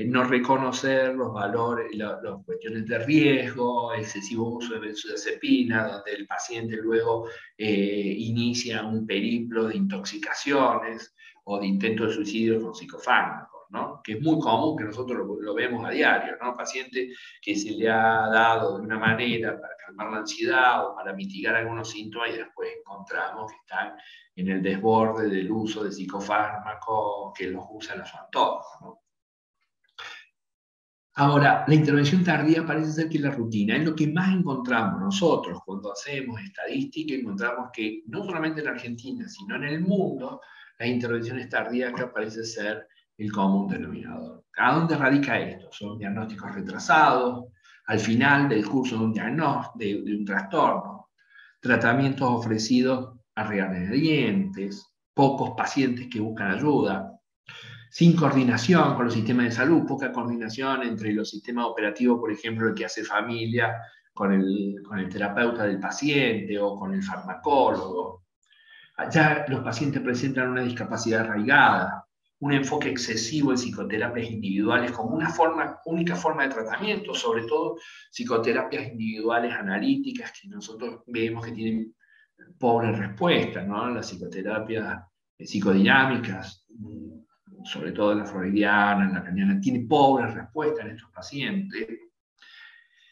no reconocer los valores, las cuestiones de riesgo, excesivo uso de benzodiazepina, donde el paciente luego inicia un periplo de intoxicaciones o de intentos de suicidio con psicofármacos, ¿no? Que es muy común, que nosotros lo vemos a diario, ¿no? Paciente que se le ha dado de una manera para calmar la ansiedad o para mitigar algunos síntomas y después encontramos que están en el desborde del uso de psicofármacos que los usan a su antojo, ¿no? Ahora, la intervención tardía parece ser que la rutina es lo que más encontramos nosotros cuando hacemos estadística. Encontramos que no solamente en Argentina, sino en el mundo, las intervenciones tardías parece ser el común denominador. ¿A dónde radica esto? Son diagnósticos retrasados, al final del curso de un diagnóstico, de un trastorno, tratamientos ofrecidos a regañadientes, pocos pacientes que buscan ayuda, sin coordinación con los sistemas de salud, poca coordinación entre los sistemas operativos, por ejemplo, el que hace familia con el terapeuta del paciente o con el farmacólogo. Ya los pacientes presentan una discapacidad arraigada, un enfoque excesivo en psicoterapias individuales como una única forma de tratamiento, sobre todo psicoterapias individuales analíticas que nosotros vemos que tienen pobres respuestas, ¿no? Las psicoterapias psicodinámicas, sobre todo la freudiana, la lacaniana, tiene pobres respuestas en estos pacientes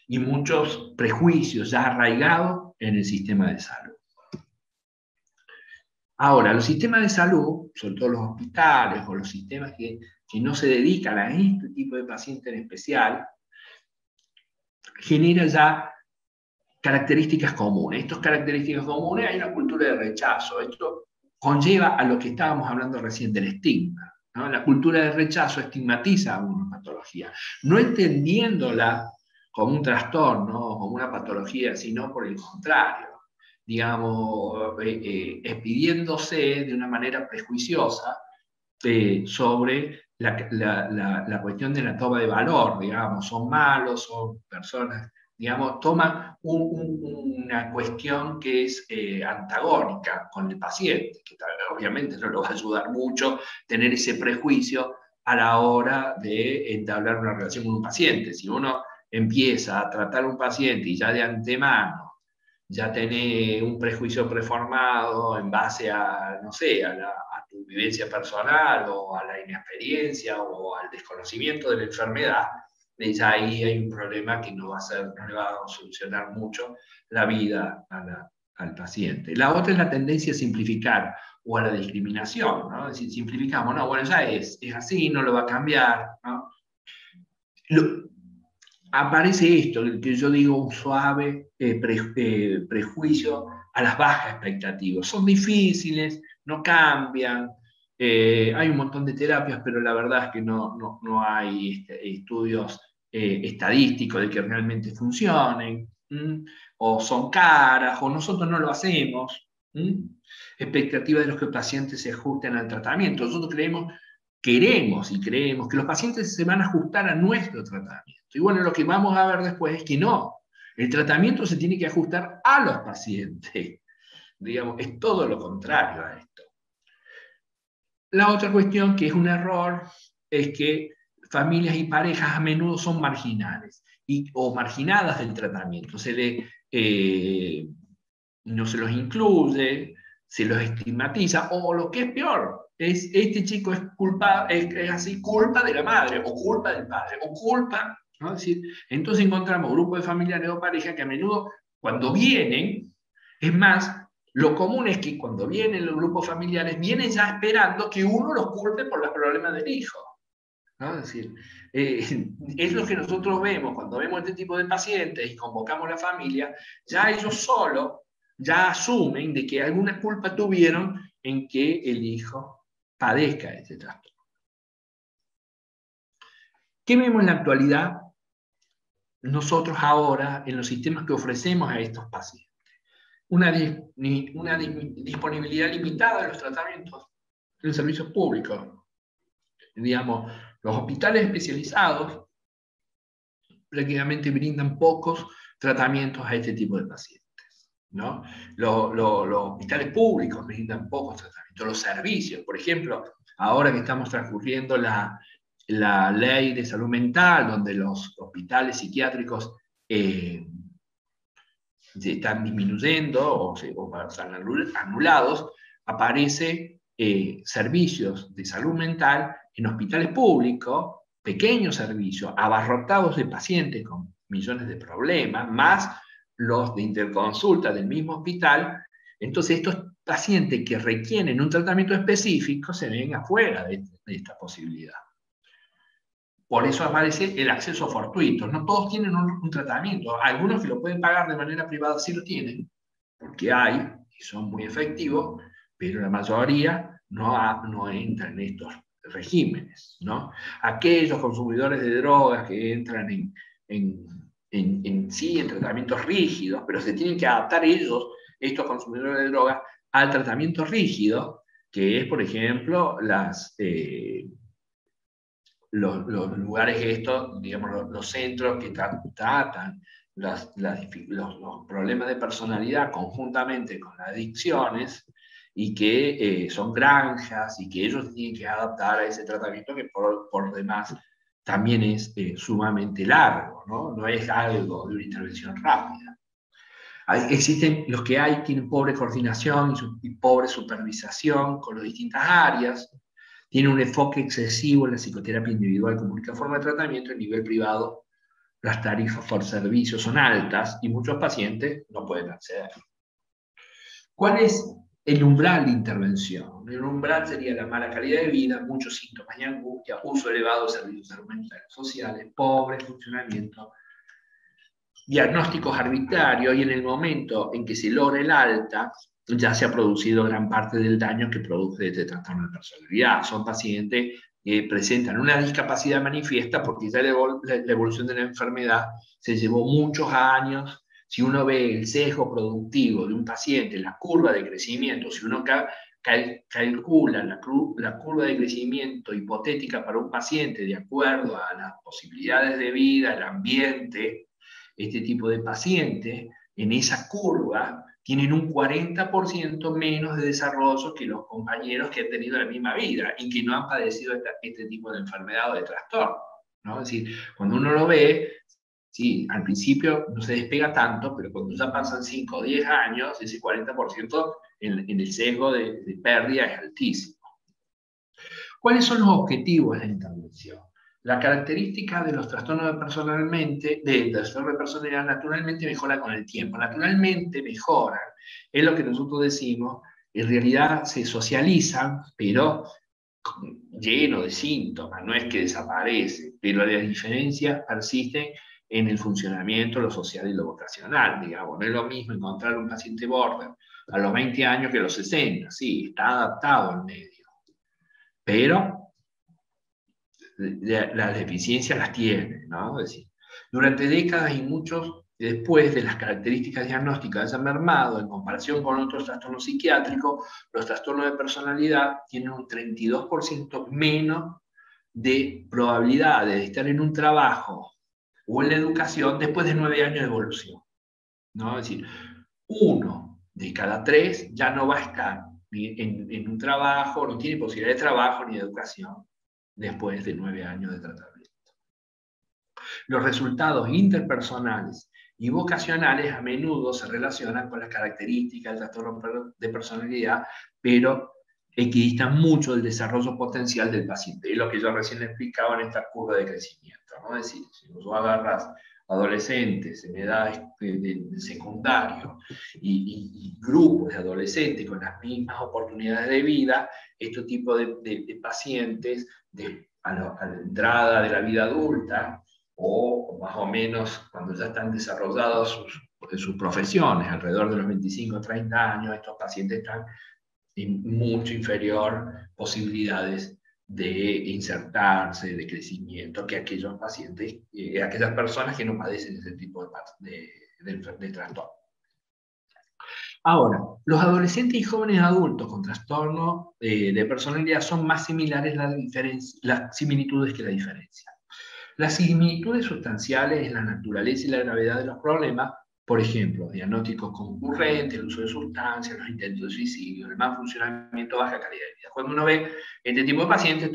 y muchos prejuicios ya arraigados en el sistema de salud. Ahora, los sistemas de salud, sobre todo los hospitales o los sistemas que no se dedican a este tipo de paciente en especial, generan ya características comunes. Estas características comunes, hay una cultura de rechazo. Esto conlleva a lo que estábamos hablando recién del estigma, ¿no? La cultura de rechazo estigmatiza a una patología, no entendiéndola como un trastorno o como una patología, sino por el contrario, digamos, expidiéndose de una manera prejuiciosa sobre la cuestión de la toma de valor, digamos, son malos, son personas, digamos, toman una cuestión que es antagónica con el paciente, que obviamente no lo va a ayudar mucho tener ese prejuicio a la hora de entablar una relación con un paciente. Si uno empieza a tratar a un paciente y ya de antemano ya tiene un prejuicio preformado en base a, no sé, a tu vivencia personal o a la inexperiencia o al desconocimiento de la enfermedad, ya ahí hay un problema que no le va a solucionar mucho la vida al paciente. La otra es la tendencia a simplificar o a la discriminación, ¿no? Es decir, simplificamos, no, bueno, ya es así, no lo va a cambiar, ¿no? Aparece esto, que yo digo un suave prejuicio a las bajas expectativas. Son difíciles, no cambian, hay un montón de terapias, pero la verdad es que no hay estudios estadísticos de que realmente funcionen, o son caras, o nosotros no lo hacemos. Expectativa de los que los pacientes se ajusten al tratamiento. Nosotros queremos y creemos que los pacientes se van a ajustar a nuestro tratamiento. Y bueno, lo que vamos a ver después es que no. El tratamiento se tiene que ajustar a los pacientes. Digamos, es todo lo contrario a esto. La otra cuestión, que es un error, es que familias y parejas a menudo son marginales o marginadas del tratamiento. No se los incluye, se los estigmatiza, o lo que es peor, este chico es culpa de la madre, o culpa del padre, o culpa, ¿no? Es decir, entonces encontramos grupos de familiares o parejas que a menudo, cuando vienen, es más, lo común es que cuando vienen los grupos familiares, vienen ya esperando que uno los culpe por los problemas del hijo, ¿no? Es decir, es lo que nosotros vemos cuando vemos este tipo de pacientes y convocamos a la familia, ya ellos solos ya asumen de que alguna culpa tuvieron en que el hijo padezca este trastorno. ¿Qué vemos en la actualidad nosotros ahora en los sistemas que ofrecemos a estos pacientes? Una disponibilidad limitada de los tratamientos en los servicios públicos. Digamos, los hospitales especializados prácticamente brindan pocos tratamientos a este tipo de pacientes, ¿no? Los hospitales públicos brindan pocos tratamientos. Los servicios, por ejemplo, ahora que estamos transcurriendo la ley de salud mental, donde los hospitales psiquiátricos se están disminuyendo o están anulados, aparece servicios de salud mental en hospitales públicos, pequeños servicios, abarrotados de pacientes con millones de problemas, más los de interconsulta del mismo hospital. Entonces estos pacientes que requieren un tratamiento específico se ven afuera de esta posibilidad. Por eso aparece el acceso fortuito. No todos tienen un tratamiento. Algunos que lo pueden pagar de manera privada sí lo tienen, porque hay, y son muy efectivos, pero la mayoría no entra en estos regímenes, ¿no? Aquellos consumidores de drogas que entran en tratamientos rígidos, pero se tienen que adaptar ellos, estos consumidores de drogas, al tratamiento rígido, que es, por ejemplo, los lugares estos, digamos, los centros que tratan los problemas de personalidad conjuntamente con las adicciones, y que son granjas y que ellos tienen que adaptar a ese tratamiento que por demás también es sumamente largo, ¿no? No es algo de una intervención rápida. Existen los que tienen pobre coordinación y pobre supervisación con las distintas áreas, tienen un enfoque excesivo en la psicoterapia individual como única forma de tratamiento. En nivel privado, las tarifas por servicio son altas y muchos pacientes no pueden acceder. ¿Cuál es el umbral de intervención? El umbral sería la mala calidad de vida, muchos síntomas y angustia, uso elevado de servicios de salud mental y sociales, pobre funcionamiento, diagnósticos arbitrarios, y en el momento en que se logra el alta, ya se ha producido gran parte del daño que produce este trastorno de personalidad. Son pacientes que presentan una discapacidad manifiesta porque ya la evolución de la enfermedad se llevó muchos años. Si uno ve el sesgo productivo de un paciente, la curva de crecimiento, si uno calcula la curva de crecimiento hipotética para un paciente de acuerdo a las posibilidades de vida, el ambiente, este tipo de pacientes, en esa curva, tienen un 40% menos de desarrollo que los compañeros que han tenido la misma vida y que no han padecido este tipo de enfermedad o de trastorno, ¿no? Es decir, cuando uno lo ve, sí, al principio no se despega tanto, pero cuando ya pasan 5 o 10 años, ese 40% en el sesgo de pérdida es altísimo. ¿Cuáles son los objetivos de la intervención? La característica de los trastornos de personalidad naturalmente mejora con el tiempo. Naturalmente mejoran. Es lo que nosotros decimos. En realidad se socializan, pero lleno de síntomas. No es que desaparece, pero las diferencias persisten en el funcionamiento, lo social y lo vocacional. Digamos, no es lo mismo encontrar un paciente border a los 20 años que a los 60. Sí, está adaptado al medio. Pero las deficiencias las tiene, ¿no? Es decir, durante décadas y muchos después de las características diagnósticas hayan mermado en comparación con otros trastornos psiquiátricos, los trastornos de personalidad tienen un 32% menos de probabilidades de estar en un trabajo o en la educación después de 9 años de evolución, ¿no? Es decir, 1 de cada 3 ya no va a estar en un trabajo, no tiene posibilidad de trabajo ni de educación después de 9 años de tratamiento. Los resultados interpersonales y vocacionales a menudo se relacionan con las características del trastorno de personalidad, pero equidistan mucho del desarrollo potencial del paciente. Es lo que yo recién explicaba en esta curva de crecimiento, ¿no? Es decir, si vos agarras adolescentes en edad de secundario y grupos de adolescentes con las mismas oportunidades de vida, este tipo de pacientes a la entrada de la vida adulta, o más o menos cuando ya están desarrolladas sus profesiones, alrededor de los 25 o 30 años, estos pacientes están en mucho inferior posibilidades de insertarse, de crecimiento, que aquellos pacientes, aquellas personas que no padecen ese tipo de trastorno. Ahora, los adolescentes y jóvenes adultos con trastorno de personalidad son más similares las similitudes que la diferencia. Las similitudes sustanciales en la naturaleza y la gravedad de los problemas, por ejemplo, diagnósticos concurrentes, el uso de sustancias, los intentos de suicidio, el mal funcionamiento, baja calidad de vida. Cuando uno ve este tipo de pacientes,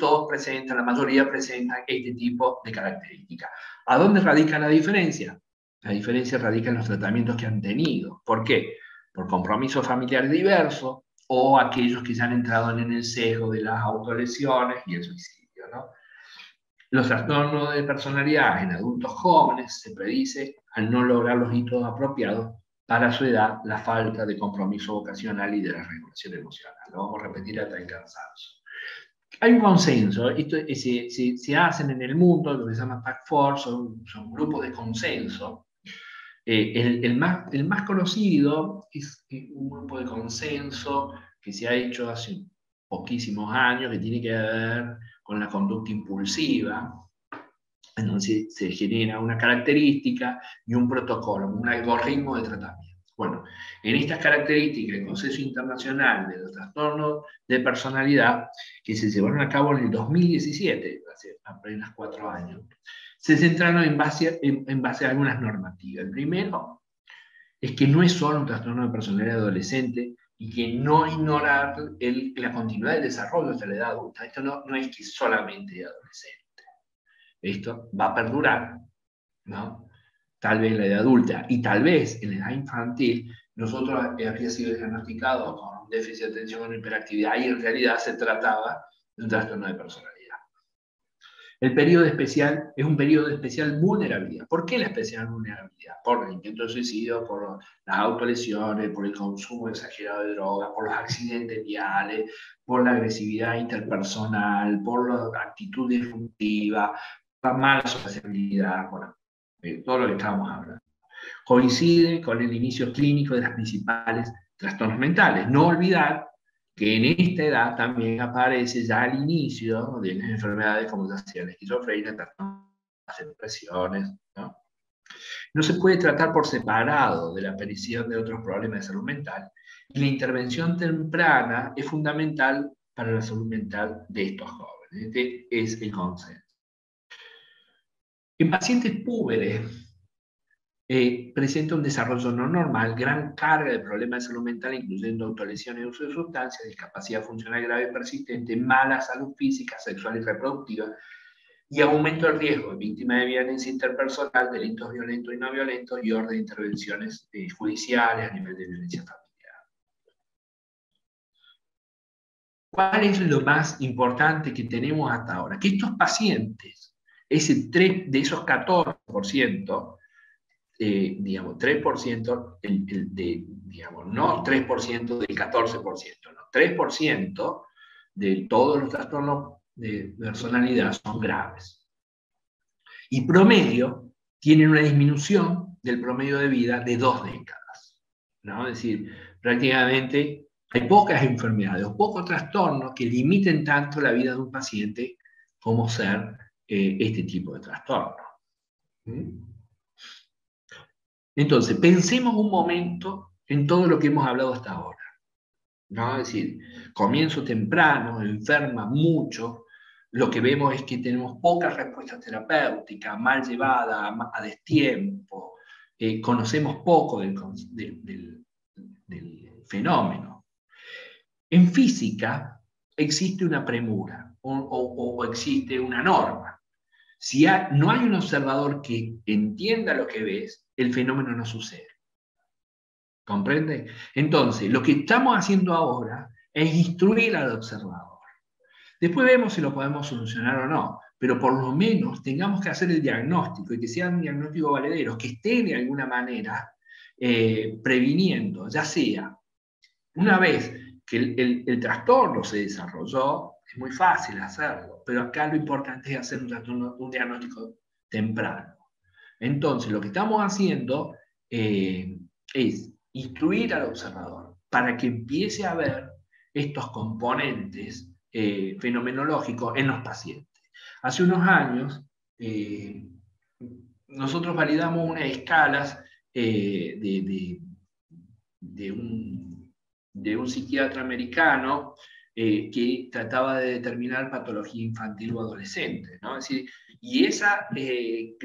la mayoría presentan este tipo de características. ¿A dónde radica la diferencia? La diferencia radica en los tratamientos que han tenido. ¿Por qué? Por compromisos familiares diversos o aquellos que ya han entrado en el sesgo de las autolesiones y el suicidio, ¿no? Los trastornos de personalidad en adultos jóvenes se predice al no lograr los hitos apropiados para su edad, la falta de compromiso vocacional y de la regulación emocional. Lo vamos a repetir hasta el cansancio. Hay un consenso, esto se hacen en el mundo, lo que se llama PAC4, son grupos de consenso. El más conocido es un grupo de consenso que se ha hecho hace poquísimos años, que tiene que ver con la conducta impulsiva. Entonces se genera una característica y un protocolo, un algoritmo de tratamiento. Bueno, en estas características del Consenso Internacional de los Trastornos de Personalidad, que se llevaron a cabo en el 2017, hace apenas 4 años, se centraron en base a algunas normativas. El primero es que no es solo un trastorno de personalidad adolescente y que no ignorar la continuidad del desarrollo hasta la edad adulta. Esto no es que solamente de adolescente. Esto va a perdurar, ¿no? Tal vez en la edad adulta y tal vez en la edad infantil nosotros había sido diagnosticado con un déficit de atención con hiperactividad y en realidad se trataba de un trastorno de personalidad. El periodo especial es un periodo de especial vulnerabilidad. ¿Por qué la especial vulnerabilidad? Por el intento de suicidio, por las autolesiones, por el consumo exagerado de drogas, por los accidentes viales, por la agresividad interpersonal, por la actitud disruptiva, por la mala sociabilidad, bueno, todo lo que estábamos hablando. Coincide con el inicio clínico de las principales trastornos mentales. No olvidar que en esta edad también aparece ya el inicio de las enfermedades como la esquizofrenia, las depresiones, ¿no? No se puede tratar por separado de la aparición de otros problemas de salud mental, y la intervención temprana es fundamental para la salud mental de estos jóvenes. Este es el consenso. En pacientes púberes, presenta un desarrollo no normal, gran carga de problemas de salud mental, incluyendo autolesiones y uso de sustancias, discapacidad funcional grave y persistente, mala salud física, sexual y reproductiva, y aumento del riesgo de víctimas de violencia interpersonal, delitos violentos y no violentos, y orden de intervenciones judiciales a nivel de violencia familiar. ¿Cuál es lo más importante que tenemos hasta ahora? Que estos pacientes, de esos 14%, digamos, 3%, digamos, no 3% del 14%, no, 3% de todos los trastornos de personalidad son graves. Y promedio tienen una disminución del promedio de vida de 2 décadas, ¿no? Es decir, prácticamente hay pocas enfermedades o pocos trastornos que limiten tanto la vida de un paciente como ser este tipo de trastorno. ¿Mm? Entonces, pensemos un momento en todo lo que hemos hablado hasta ahora, ¿no? Es decir, comienzo temprano, enferma mucho, lo que vemos es que tenemos pocas respuestas terapéuticas, mal llevada, a destiempo, conocemos poco del fenómeno. En física existe una premura o existe una norma. Si no hay un observador que entienda lo que ves, el fenómeno no sucede. ¿Comprende? Entonces, lo que estamos haciendo ahora es instruir al observador. Después vemos si lo podemos solucionar o no, pero por lo menos tengamos que hacer el diagnóstico y que sea un diagnóstico valedero, que esté de alguna manera previniendo, ya sea una vez que el trastorno se desarrolló, es muy fácil hacerlo, pero acá lo importante es hacer un diagnóstico temprano. Entonces, lo que estamos haciendo es instruir al observador para que empiece a ver estos componentes fenomenológicos en los pacientes. Hace unos años, nosotros validamos unas escalas de un psiquiatra americano que trataba de determinar patología infantil o adolescente, ¿no? Es decir, y esa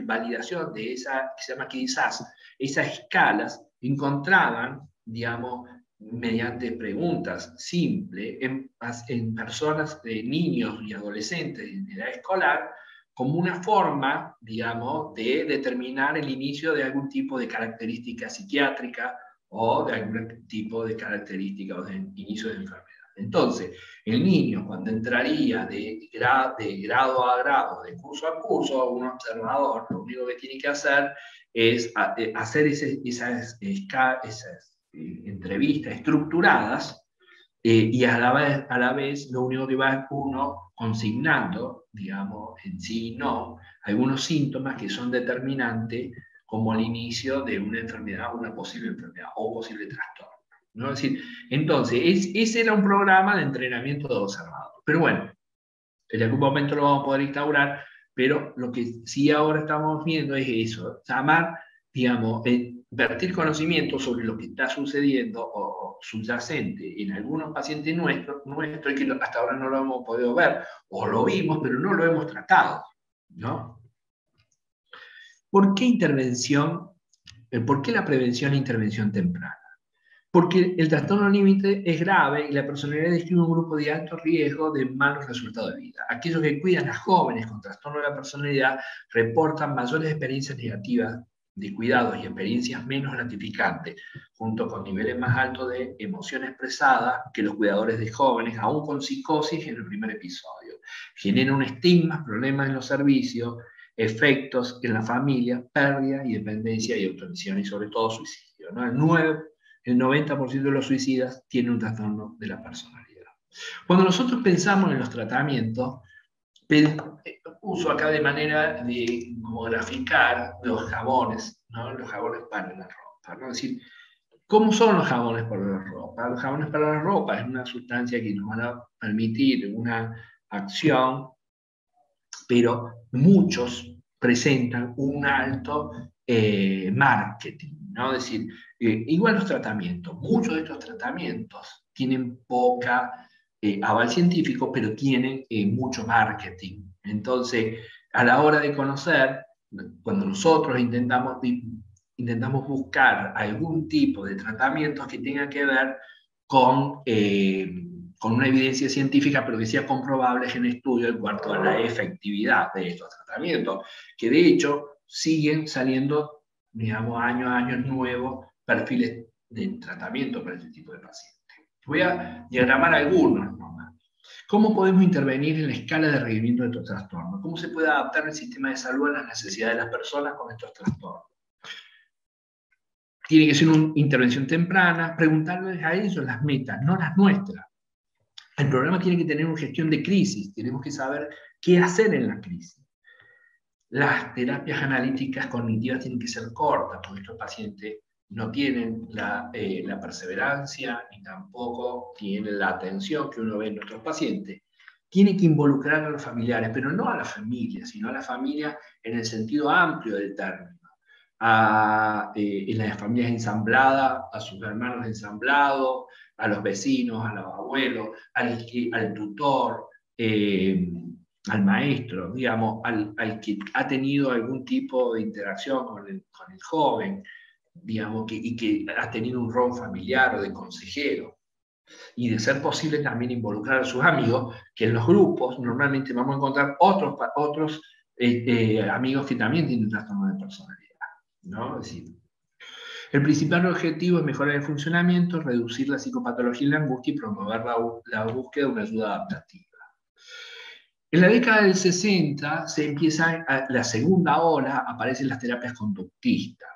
validación de esa, que se llama QISAS, esas escalas encontraban, digamos, mediante preguntas simples en personas, niños y adolescentes en edad escolar, como una forma, digamos, de determinar el inicio de algún tipo de característica psiquiátrica o de algún tipo de característica o de inicio de enfermedad. Entonces, el niño cuando entraría de grado a grado, de curso a curso, un observador lo único que tiene que hacer es hacer esas entrevistas estructuradas, y a la vez lo único que va es uno consignando, digamos, en sí no, algunos síntomas que son determinantes como el inicio de una enfermedad, una posible enfermedad o posible trastorno, ¿no? Es decir, entonces, ese era un programa de entrenamiento de observador. Pero bueno, en algún momento lo vamos a poder instaurar, pero lo que sí ahora estamos viendo es eso, llamar, digamos, vertir conocimiento sobre lo que está sucediendo o subyacente en algunos pacientes nuestros y que hasta ahora no lo hemos podido ver, o lo vimos, pero no lo hemos tratado, ¿no? ¿Por qué intervención? ¿Por qué la prevención e intervención temprana? Porque el trastorno límite es grave y la personalidad describe un grupo de alto riesgo de malos resultados de vida. Aquellos que cuidan a jóvenes con trastorno de la personalidad reportan mayores experiencias negativas de cuidados y experiencias menos gratificantes, junto con niveles más altos de emoción expresada que los cuidadores de jóvenes, aún con psicosis en el primer episodio. Genera un estigma, problemas en los servicios, efectos en la familia, pérdida y dependencia y automisión y sobre todo suicidio, ¿no? El 90% de los suicidas tiene un trastorno de la personalidad. Cuando nosotros pensamos en los tratamientos, uso acá de manera de como graficar los jabones, ¿no? Los jabones para la ropa, ¿no? Es decir, ¿cómo son los jabones para la ropa? Los jabones para la ropa es una sustancia que nos van a permitir una acción, pero muchos presentan un alto marketing, ¿no? Es decir, igual los tratamientos, muchos de estos tratamientos tienen poca aval científico, pero tienen mucho marketing. Entonces, a la hora de conocer, cuando nosotros intentamos buscar algún tipo de tratamientos que tenga que ver con una evidencia científica, pero que sea comprobable en estudio en cuanto a la efectividad de estos tratamientos, que de hecho siguen saliendo, digamos, año a año nuevos perfiles de tratamiento para este tipo de pacientes. Voy a diagramar algunos nomás. ¿Cómo podemos intervenir en la escala de requerimiento de estos trastornos? ¿Cómo se puede adaptar el sistema de salud a las necesidades de las personas con estos trastornos? Tiene que ser una intervención temprana, preguntarles a ellos las metas, no las nuestras. El programa tiene que tener una gestión de crisis, tenemos que saber qué hacer en la crisis. Las terapias analíticas cognitivas tienen que ser cortas, porque estos pacientes no tienen la perseverancia ni tampoco tienen la atención que uno ve en nuestros pacientes. Tiene que involucrar a los familiares, pero no a la familia, sino a la familia en el sentido amplio del término. En las familias ensambladas, a sus hermanos ensamblados, a los vecinos, a los abuelos, al tutor, al maestro, digamos, al que ha tenido algún tipo de interacción con el joven, digamos, y que ha tenido un rol familiar o de consejero. Y de ser posible también involucrar a sus amigos, que en los grupos normalmente vamos a encontrar otros amigos que también tienen trastorno de personalidad, ¿no? Es decir, el principal objetivo es mejorar el funcionamiento, reducir la psicopatología y la angustia y promover la búsqueda de una ayuda adaptativa. En la década del 60 se empieza la segunda ola, aparecen las terapias conductistas.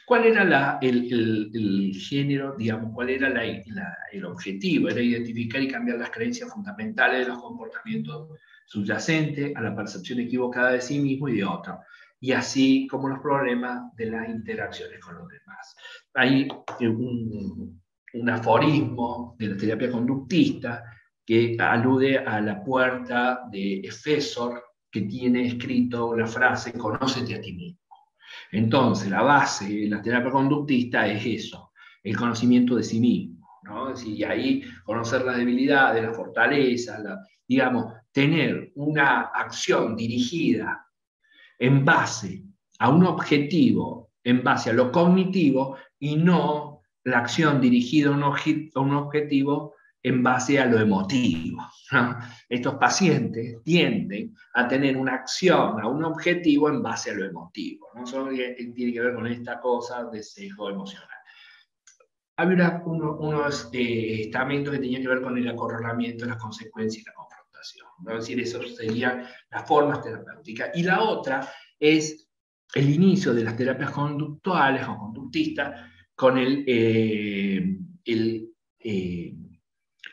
¿Cuál era el género, digamos, cuál era el objetivo? Era identificar y cambiar las creencias fundamentales de los comportamientos subyacentes a la percepción equivocada de sí mismo y de otro, y así como los problemas de las interacciones con los demás. Hay un aforismo de la terapia conductista que alude a la puerta de Efésor, que tiene escrito una frase: conócete a ti mismo. Entonces, la base de la terapia conductista es eso, el conocimiento de sí mismo, ¿no? Es decir, y ahí conocer las debilidades, las fortalezas, digamos, tener una acción dirigida en base a un objetivo, en base a lo cognitivo, y no la acción dirigida a un objetivo en base a lo emotivo, ¿no? Estos pacientes tienden a tener una acción, a un objetivo en base a lo emotivo, ¿no? Solo tiene que ver con esta cosa de sesgo emocional. había unos estamentos que tenían que ver con el acorralamiento, las consecuencias y la confrontación, ¿no? Es decir, eso serían las formas terapéuticas. Y la otra es el inicio de las terapias conductuales o conductistas con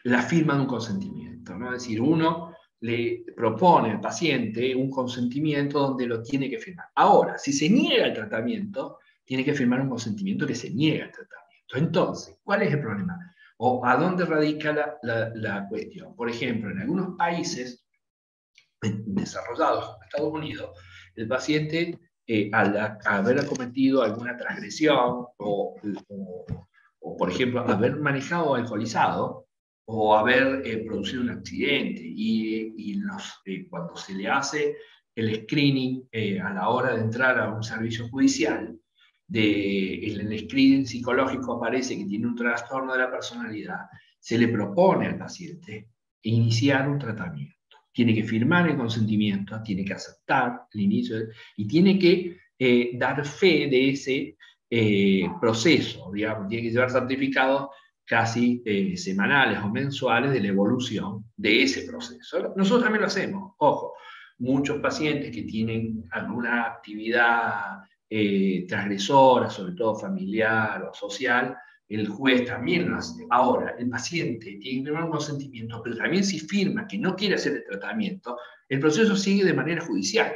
la firma de un consentimiento, ¿no? Es decir, uno le propone al paciente un consentimiento donde lo tiene que firmar. Ahora, si se niega el tratamiento, tiene que firmar un consentimiento que se niega el tratamiento. Entonces, ¿cuál es el problema? ¿O a dónde radica la cuestión? Por ejemplo, en algunos países desarrollados, como Estados Unidos, el paciente, al haber cometido alguna transgresión o, por ejemplo, haber manejado alcoholizado o haber producido un accidente y cuando se le hace el screening a la hora de entrar a un servicio judicial, en el screening psicológico aparece que tiene un trastorno de la personalidad, se le propone al paciente iniciar un tratamiento. Tiene que firmar el consentimiento, tiene que aceptar el inicio y tiene que dar fe de ese proceso, digamos, tiene que llevar certificados casi semanales o mensuales de la evolución de ese proceso. Nosotros también lo hacemos, ojo, muchos pacientes que tienen alguna actividad transgresora, sobre todo familiar o social, el juez también lo hace. Ahora, el paciente tiene que firmar un consentimiento, pero también si firma que no quiere hacer el tratamiento, el proceso sigue de manera judicial.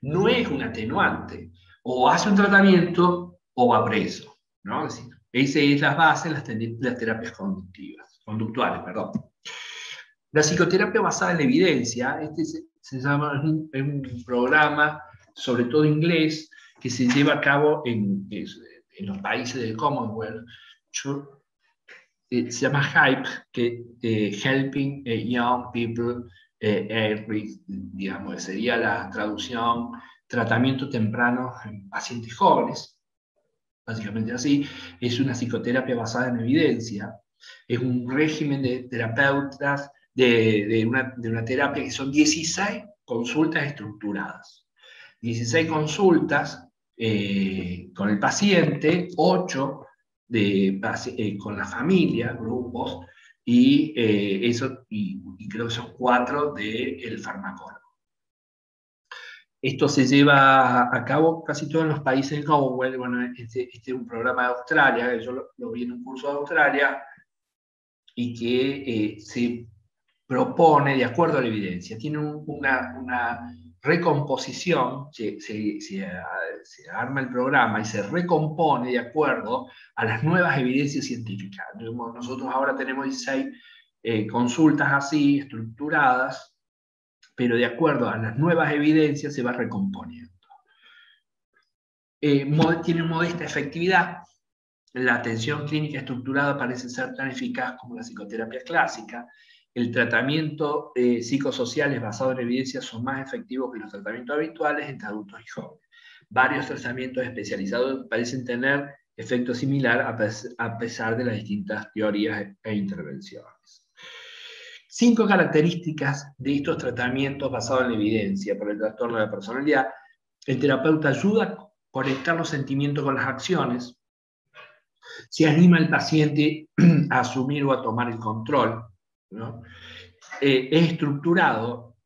No es un atenuante. O hace un tratamiento o va preso, ¿no? Es decir, esa es la base de las terapias conductuales, perdón. La psicoterapia basada en la evidencia, se llama, es un programa, sobre todo inglés, que se lleva a cabo en los países del Commonwealth. Se llama HYPE, que Helping Young People digamos, sería la traducción tratamiento temprano en pacientes jóvenes, básicamente así. Es una psicoterapia basada en evidencia, es un régimen de terapeutas, de una terapia que son 16 consultas estructuradas. 16 consultas con el paciente, 8 con la familia, grupos, y creo que son 4 del farmacólogo. Esto se lleva a cabo casi todos los países del Commonwealth. Bueno, este es un programa de Australia, que yo lo vi en un curso de Australia, y que se propone de acuerdo a la evidencia. Tiene una recomposición, se arma el programa y se recompone de acuerdo a las nuevas evidencias científicas. Nosotros ahora tenemos 16 consultas así, estructuradas, pero de acuerdo a las nuevas evidencias se va recomponiendo. Tiene modesta efectividad. La atención clínica estructurada parece ser tan eficaz como la psicoterapia clásica. El tratamiento psicosociales basado en evidencias son más efectivos que los tratamientos habituales entre adultos y jóvenes. Varios tratamientos especializados parecen tener efecto similar a pesar de las distintas teorías e intervenciones. 5 características de estos tratamientos basados en la evidencia por el trastorno de la personalidad. El terapeuta ayuda a conectar los sentimientos con las acciones. Se anima al paciente a asumir o a tomar el control, ¿no? Es estructurado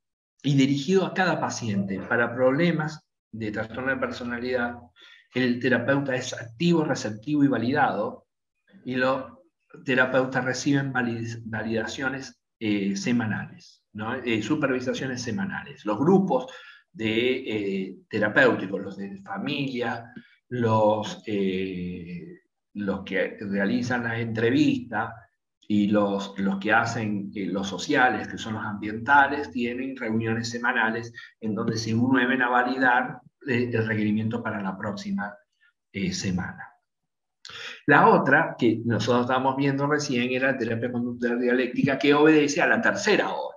y dirigido a cada paciente. Para problemas de trastorno de personalidad, el terapeuta es activo, receptivo y validado, y los terapeutas reciben validaciones semanales, ¿no? Supervisaciones semanales. Los grupos terapéuticos, los de familia, los que realizan las entrevistas y los que hacen los sociales, que son los ambientales, tienen reuniones semanales en donde se mueven a validar el requerimiento para la próxima semana. La otra, que nosotros estábamos viendo recién, era la terapia conductual dialéctica, que obedece a la tercera hora.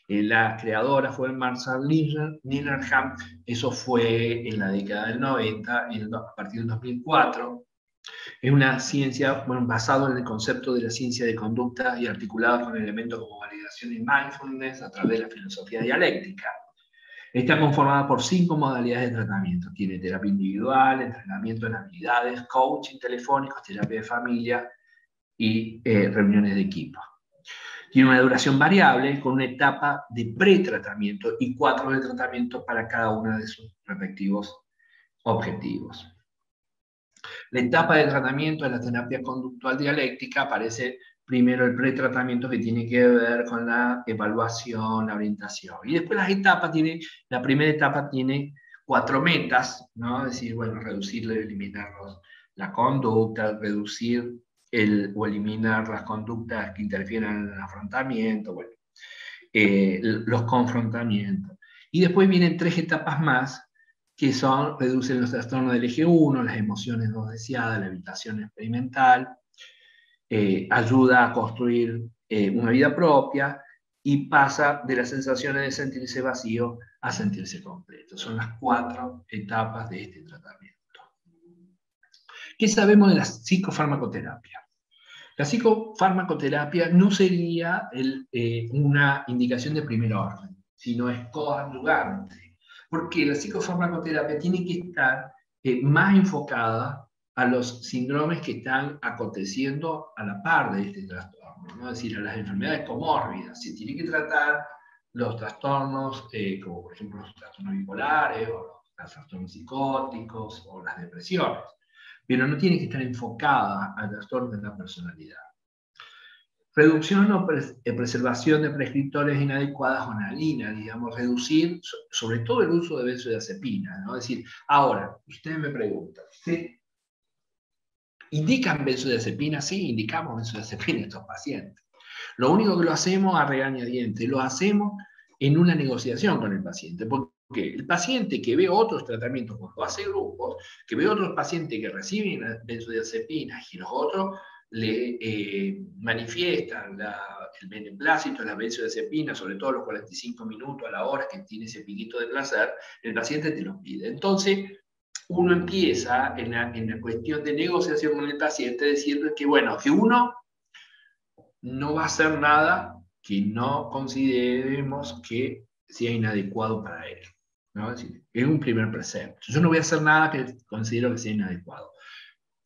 La creadora fue Marshall Nirenham, eso fue en la década del 90, a partir del 2004. Es una ciencia basada en el concepto de la ciencia de conducta y articulada con elementos como validación y mindfulness a través de la filosofía dialéctica. Está conformada por 5 modalidades de tratamiento. Tiene terapia individual, entrenamiento en habilidades, coaching telefónicos, terapia de familia y reuniones de equipo. Tiene una duración variable con una etapa de pretratamiento y 4 de tratamiento para cada uno de sus respectivos objetivos. La etapa de tratamiento de la terapia conductual dialéctica aparece primero el pretratamiento, que tiene que ver con la evaluación, la orientación. Y después la primera etapa tiene 4 metas, ¿no? Es decir, bueno, reducir, eliminar la conducta, reducir o eliminar las conductas que interfieren en el afrontamiento, bueno, los confrontamientos. Y después vienen 3 etapas más, que son reducir los trastornos del eje 1, las emociones no deseadas, la evitación experimental, ayuda a construir una vida propia y pasa de las sensaciones de sentirse vacío a sentirse completo. Son las 4 etapas de este tratamiento. ¿Qué sabemos de la psicofarmacoterapia? La psicofarmacoterapia no sería una indicación de primer orden, sino es coadyuvante, porque la psicofarmacoterapia tiene que estar más enfocada a los síndromes que están aconteciendo a la par de este trastorno, ¿no? Es decir, a las enfermedades comórbidas. Se tiene que tratar los trastornos, como por ejemplo los trastornos bipolares, o los trastornos psicóticos, o las depresiones, pero no tiene que estar enfocada al trastorno de la personalidad. Reducción o preservación de prescriptores inadecuadas o analina, digamos, reducir sobre todo el uso de benzodiazepina, ¿no? Es decir, ahora, ustedes me preguntan, ¿sí? ¿Indican benzodiazepina? Sí, indicamos benzodiazepina a estos pacientes. Lo único que lo hacemos a regañadientes, lo hacemos en una negociación con el paciente, porque el paciente que ve otros tratamientos, cuando hace grupos, que ve otros pacientes que reciben benzodiazepinas y los otros le manifiestan el beneplácito, la benzodiazepina, sobre todo a los 45 minutos, a la hora que tiene ese piquito de placer, el paciente te los pide. Entonces, uno empieza en la cuestión de negociación con el paciente, decirle que, bueno, que uno no va a hacer nada que no consideremos que sea inadecuado para él, ¿no? Es decir, es un primer precepto. Yo no voy a hacer nada que considero que sea inadecuado.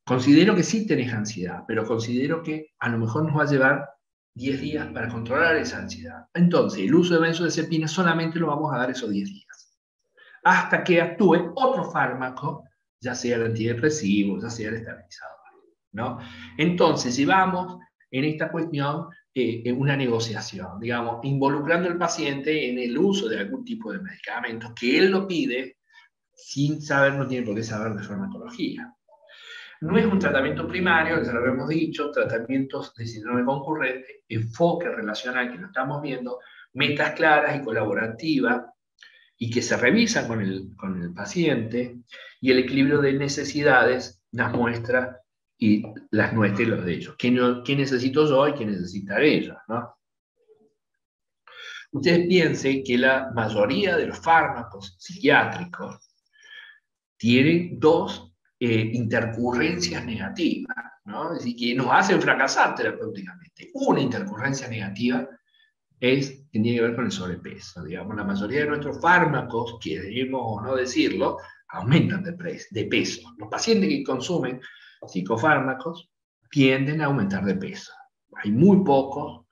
Considero que sí tenés ansiedad, pero considero que a lo mejor nos va a llevar 10 días para controlar esa ansiedad. Entonces, el uso de benzodiazepina solamente lo vamos a dar esos 10 días, hasta que actúe otro fármaco, ya sea el antidepresivo, ya sea el estabilizador, ¿no? Entonces, llevamos en esta cuestión en una negociación, digamos, involucrando al paciente en el uso de algún tipo de medicamento que él lo pide sin saber, no tiene por qué saber de farmacología. No es un tratamiento primario, ya lo habíamos dicho, tratamientos de síndrome concurrente, enfoque relacional que lo estamos viendo, metas claras y colaborativas y que se revisan con el paciente, y el equilibrio de necesidades las muestra y las nuestra y los de ellos. ¿Qué necesito yo y qué necesitan ellos, ¿no? Ustedes piensen que la mayoría de los fármacos psiquiátricos tienen 2 intercurrencias negativas, ¿no? Es decir, que nos hacen fracasar terapéuticamente. Una intercurrencia negativa tiene que ver con el sobrepeso. Digamos, la mayoría de nuestros fármacos, queremos o no decirlo, aumentan de peso. Los pacientes que consumen psicofármacos tienden a aumentar de peso. Hay muy pocos,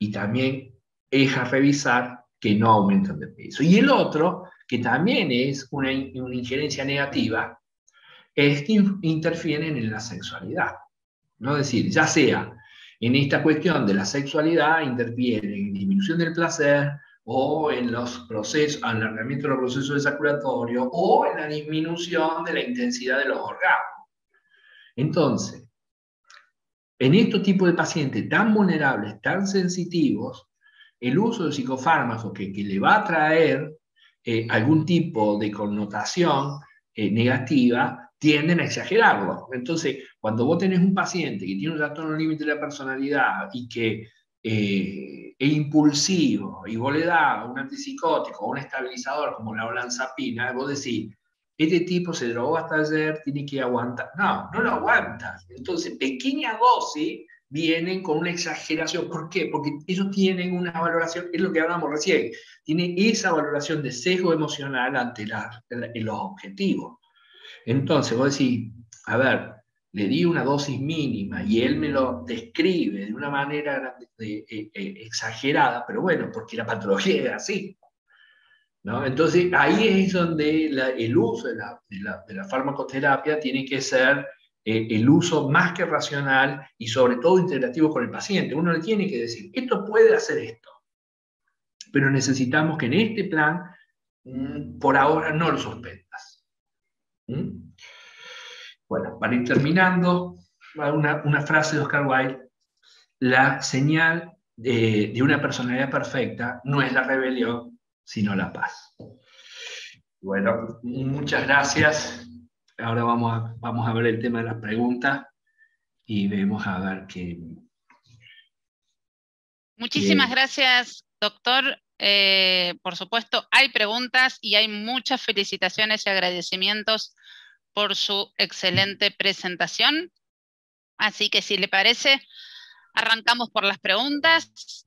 y también es a revisar que no aumentan de peso. Y el otro, que también es una injerencia negativa, es que interfieren en la sexualidad, ¿no? Es decir, ya sea en esta cuestión de la sexualidad, interfieren en disminución del placer, o en los procesos, alargamiento de los procesos ejaculatorios, o en la disminución de la intensidad de los orgasmos. Entonces, en estos tipos de pacientes tan vulnerables, tan sensitivos, el uso de psicofármacos que le va a traer algún tipo de connotación negativa, tienden a exagerarlo. Entonces, cuando vos tenés un paciente que tiene un trastorno límite de la personalidad y que es impulsivo, y vos le das un antipsicótico o un estabilizador como la olanzapina, vos decís, este tipo se drogó hasta ayer, tiene que aguantar. No, no lo aguanta. Entonces, pequeña dosis vienen con una exageración. ¿Por qué? Porque ellos tienen una valoración, es lo que hablamos recién, tienen esa valoración de sesgo emocional ante los objetivos. Entonces, vos decís, a ver, le di una dosis mínima y él me lo describe de una manera exagerada, pero bueno, porque la patología es así, ¿no? Entonces, ahí es donde el uso de la farmacoterapia tiene que ser el uso más que racional y sobre todo integrativo con el paciente. Uno le tiene que decir, esto puede hacer esto, pero necesitamos que en este plan, por ahora, no lo suspendas. ¿Mm? Bueno, para ir terminando, una frase de Oscar Wilde: la señal de una personalidad perfecta no es la rebelión, sino la paz. Bueno, muchas gracias. Ahora vamos a ver el tema de las preguntas y vemos a ver qué... Muchísimas gracias, doctor. Por supuesto, hay preguntas y hay muchas felicitaciones y agradecimientos por su excelente presentación. Así que si le parece, arrancamos por las preguntas.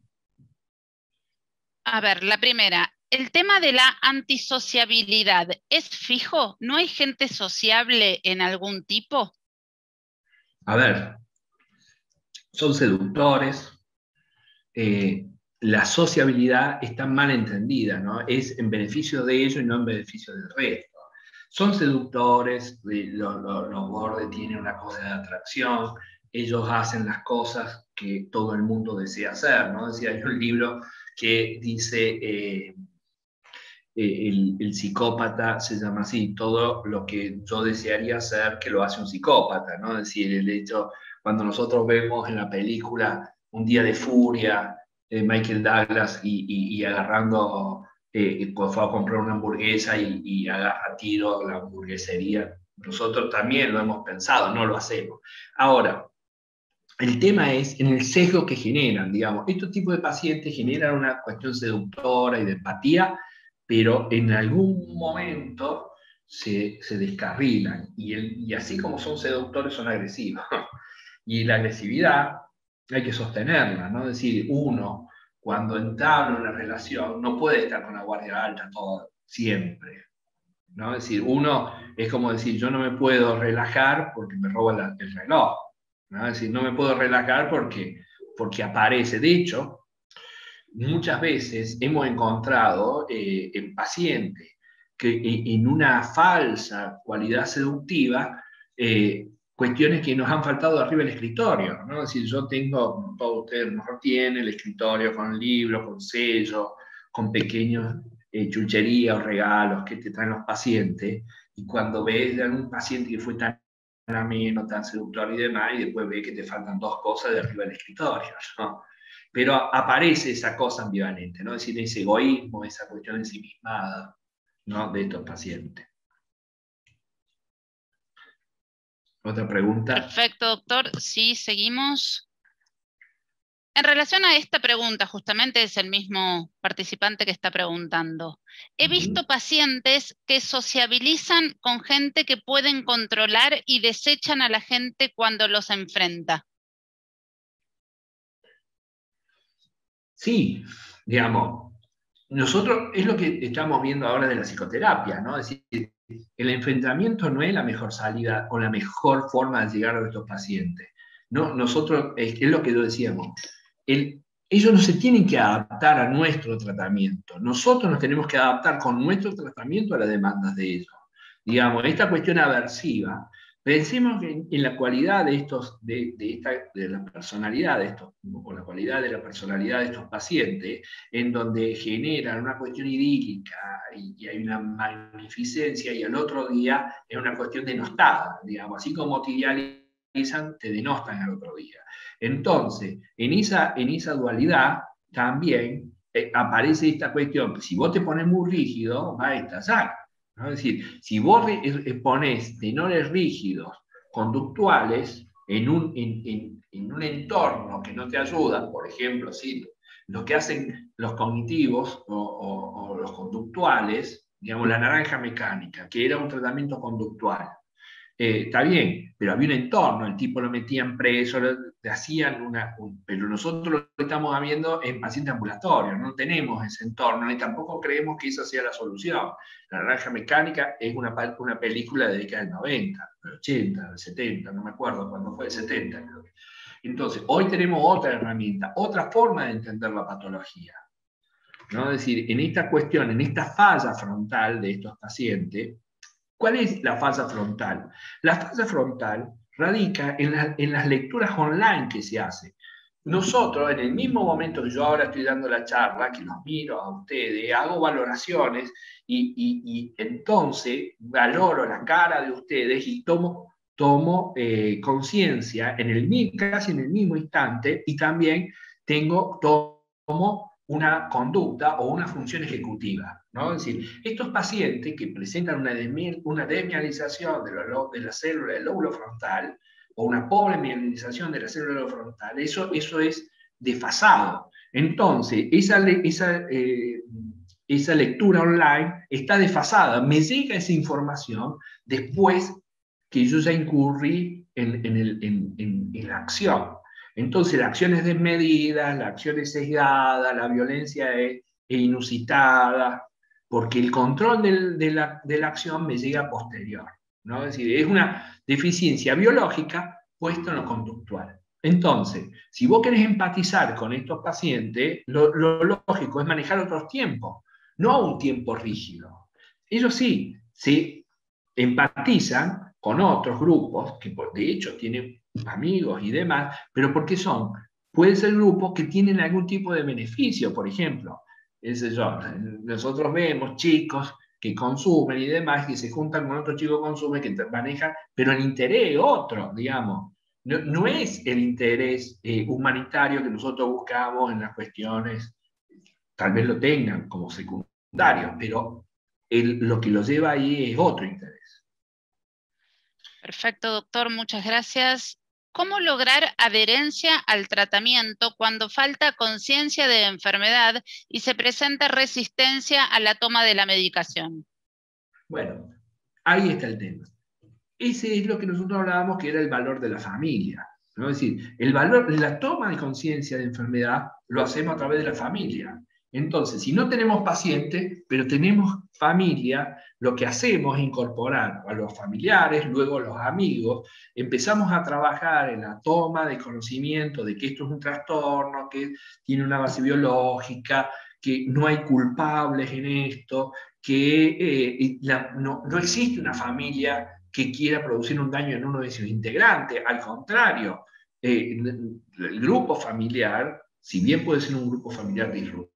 A ver, la primera, el tema de la antisociabilidad, ¿es fijo? ¿No hay gente sociable en algún tipo? A ver, son seductores. La sociabilidad está mal entendida, ¿no? Es en beneficio de ellos y no en beneficio del resto. Son seductores, los bordes tienen una cosa de atracción, ellos hacen las cosas que todo el mundo desea hacer, ¿no? Decía, hay un libro que dice, el psicópata se llama así, todo lo que yo desearía hacer que lo hace un psicópata, ¿no? Es decir, el hecho, cuando nosotros vemos en la película Un día de furia, Michael Douglas y agarrando, fue a comprar una hamburguesa y agarra tiro la hamburguesería. Nosotros también lo hemos pensado, no lo hacemos. Ahora, el tema es en el sesgo que generan, digamos. Estos tipos de pacientes generan una cuestión seductora y de empatía, pero en algún momento se descarrilan. Y así como son seductores, son agresivos. Y la agresividad hay que sostenerla, ¿no? Es decir, uno, cuando entabla una relación, no puede estar con la guardia alta todo, siempre, ¿no? Es decir, uno es como decir, yo no me puedo relajar porque me roba el reloj, ¿no? Es decir, no me puedo relajar porque aparece. De hecho, muchas veces hemos encontrado en pacientes que en una falsa cualidad seductiva, cuestiones que nos han faltado arriba del escritorio, ¿no? Es decir, yo tengo, todos ustedes mejor tienen el escritorio con libros, con sellos, con pequeños chucherías o regalos que te traen los pacientes, y cuando ves a un paciente que fue tan ameno, tan seductor y demás, y después ves que te faltan dos cosas de arriba del escritorio, ¿no? Pero aparece esa cosa ambivalente, ¿no? Es decir, ese egoísmo, esa cuestión ensimismada, ¿no? De estos pacientes. ¿Otra pregunta? Perfecto, doctor. Sí, seguimos. En relación a esta pregunta, justamente es el mismo participante que está preguntando. He visto pacientes que sociabilizan con gente que pueden controlar y desechan a la gente cuando los enfrenta. Sí, digamos, nosotros es lo que estamos viendo ahora de la psicoterapia, ¿no? Es decir, el enfrentamiento no es la mejor salida o la mejor forma de llegar a estos pacientes. No, nosotros, es lo que yo decíamos, ellos no se tienen que adaptar a nuestro tratamiento. Nosotros nos tenemos que adaptar con nuestro tratamiento a las demandas de ellos. Digamos, esta cuestión aversiva, pensemos en la cualidad de la personalidad de estos, o la cualidad de la personalidad de estos pacientes, en donde generan una cuestión idílica y hay una magnificencia, y al otro día es una cuestión denostada, digamos, así como te idealizan, te denostan al otro día. Entonces, en esa dualidad también aparece esta cuestión: si vos te pones muy rígido, va a estallar, ¿no? Es decir, si vos pones tenores rígidos, conductuales, en un entorno que no te ayuda, por ejemplo, ¿sí? Lo que hacen los cognitivos o los conductuales, digamos, la naranja mecánica, que era un tratamiento conductual, está bien, pero había un entorno, el tipo lo metían preso, le hacían pero nosotros lo que estamos viendo en paciente ambulatorio, no tenemos ese entorno y tampoco creemos que esa sea la solución. La Naranja Mecánica es una película de la década del 90, del 80, del 70, no me acuerdo cuándo fue, el 70 creo que. Entonces, hoy tenemos otra herramienta, otra forma de entender la patología, ¿no? Es decir, en esta cuestión, en esta falla frontal de estos pacientes, ¿cuál es la falla frontal? La falla frontal radica en las lecturas online que se hace. Nosotros, en el mismo momento que yo ahora estoy dando la charla, que los miro a ustedes, hago valoraciones y entonces valoro la cara de ustedes y tomo conciencia casi en el mismo instante y también tomo una conducta o una función ejecutiva, ¿no? Es decir, estos pacientes que presentan una desmielinización de la célula del lóbulo frontal o una pobre mielinización de la célula del lóbulo frontal, eso es desfasado. Entonces, esa lectura online está desfasada. Me llega esa información después que yo ya incurrí en la acción. Entonces, la acción es desmedida, la acción es sesgada, la violencia es inusitada, porque el control de la acción me llega posterior, ¿no? Es decir, es una deficiencia biológica puesta en lo conductual. Entonces, si vos querés empatizar con estos pacientes, lo lógico es manejar otros tiempos, no un tiempo rígido. Ellos sí, se empatizan con otros grupos, que de hecho tienen amigos y demás, pero ¿por qué son? Pueden ser grupos que tienen algún tipo de beneficio, por ejemplo. Nosotros vemos chicos que consumen y demás, que se juntan con otros chicos que consumen, que manejan, pero el interés otro, digamos. No es el interés humanitario que nosotros buscamos en las cuestiones, tal vez lo tengan como secundario, pero lo que los lleva ahí es otro interés. Perfecto, doctor, muchas gracias. ¿Cómo lograr adherencia al tratamiento cuando falta conciencia de enfermedad y se presenta resistencia a la toma de la medicación? Bueno, ahí está el tema. Ese es lo que nosotros hablábamos que era el valor de la familia, ¿no? Es decir, el valor, la toma de conciencia de enfermedad lo hacemos a través de la familia. Entonces, si no tenemos pacientes, pero tenemos familia, lo que hacemos es incorporar a los familiares, luego a los amigos, empezamos a trabajar en la toma de conocimiento de que esto es un trastorno, que tiene una base biológica, que no hay culpables en esto, que no existe una familia que quiera producir un daño en uno de sus integrantes. Al contrario, el grupo familiar, si bien puede ser un grupo familiar disruptivo,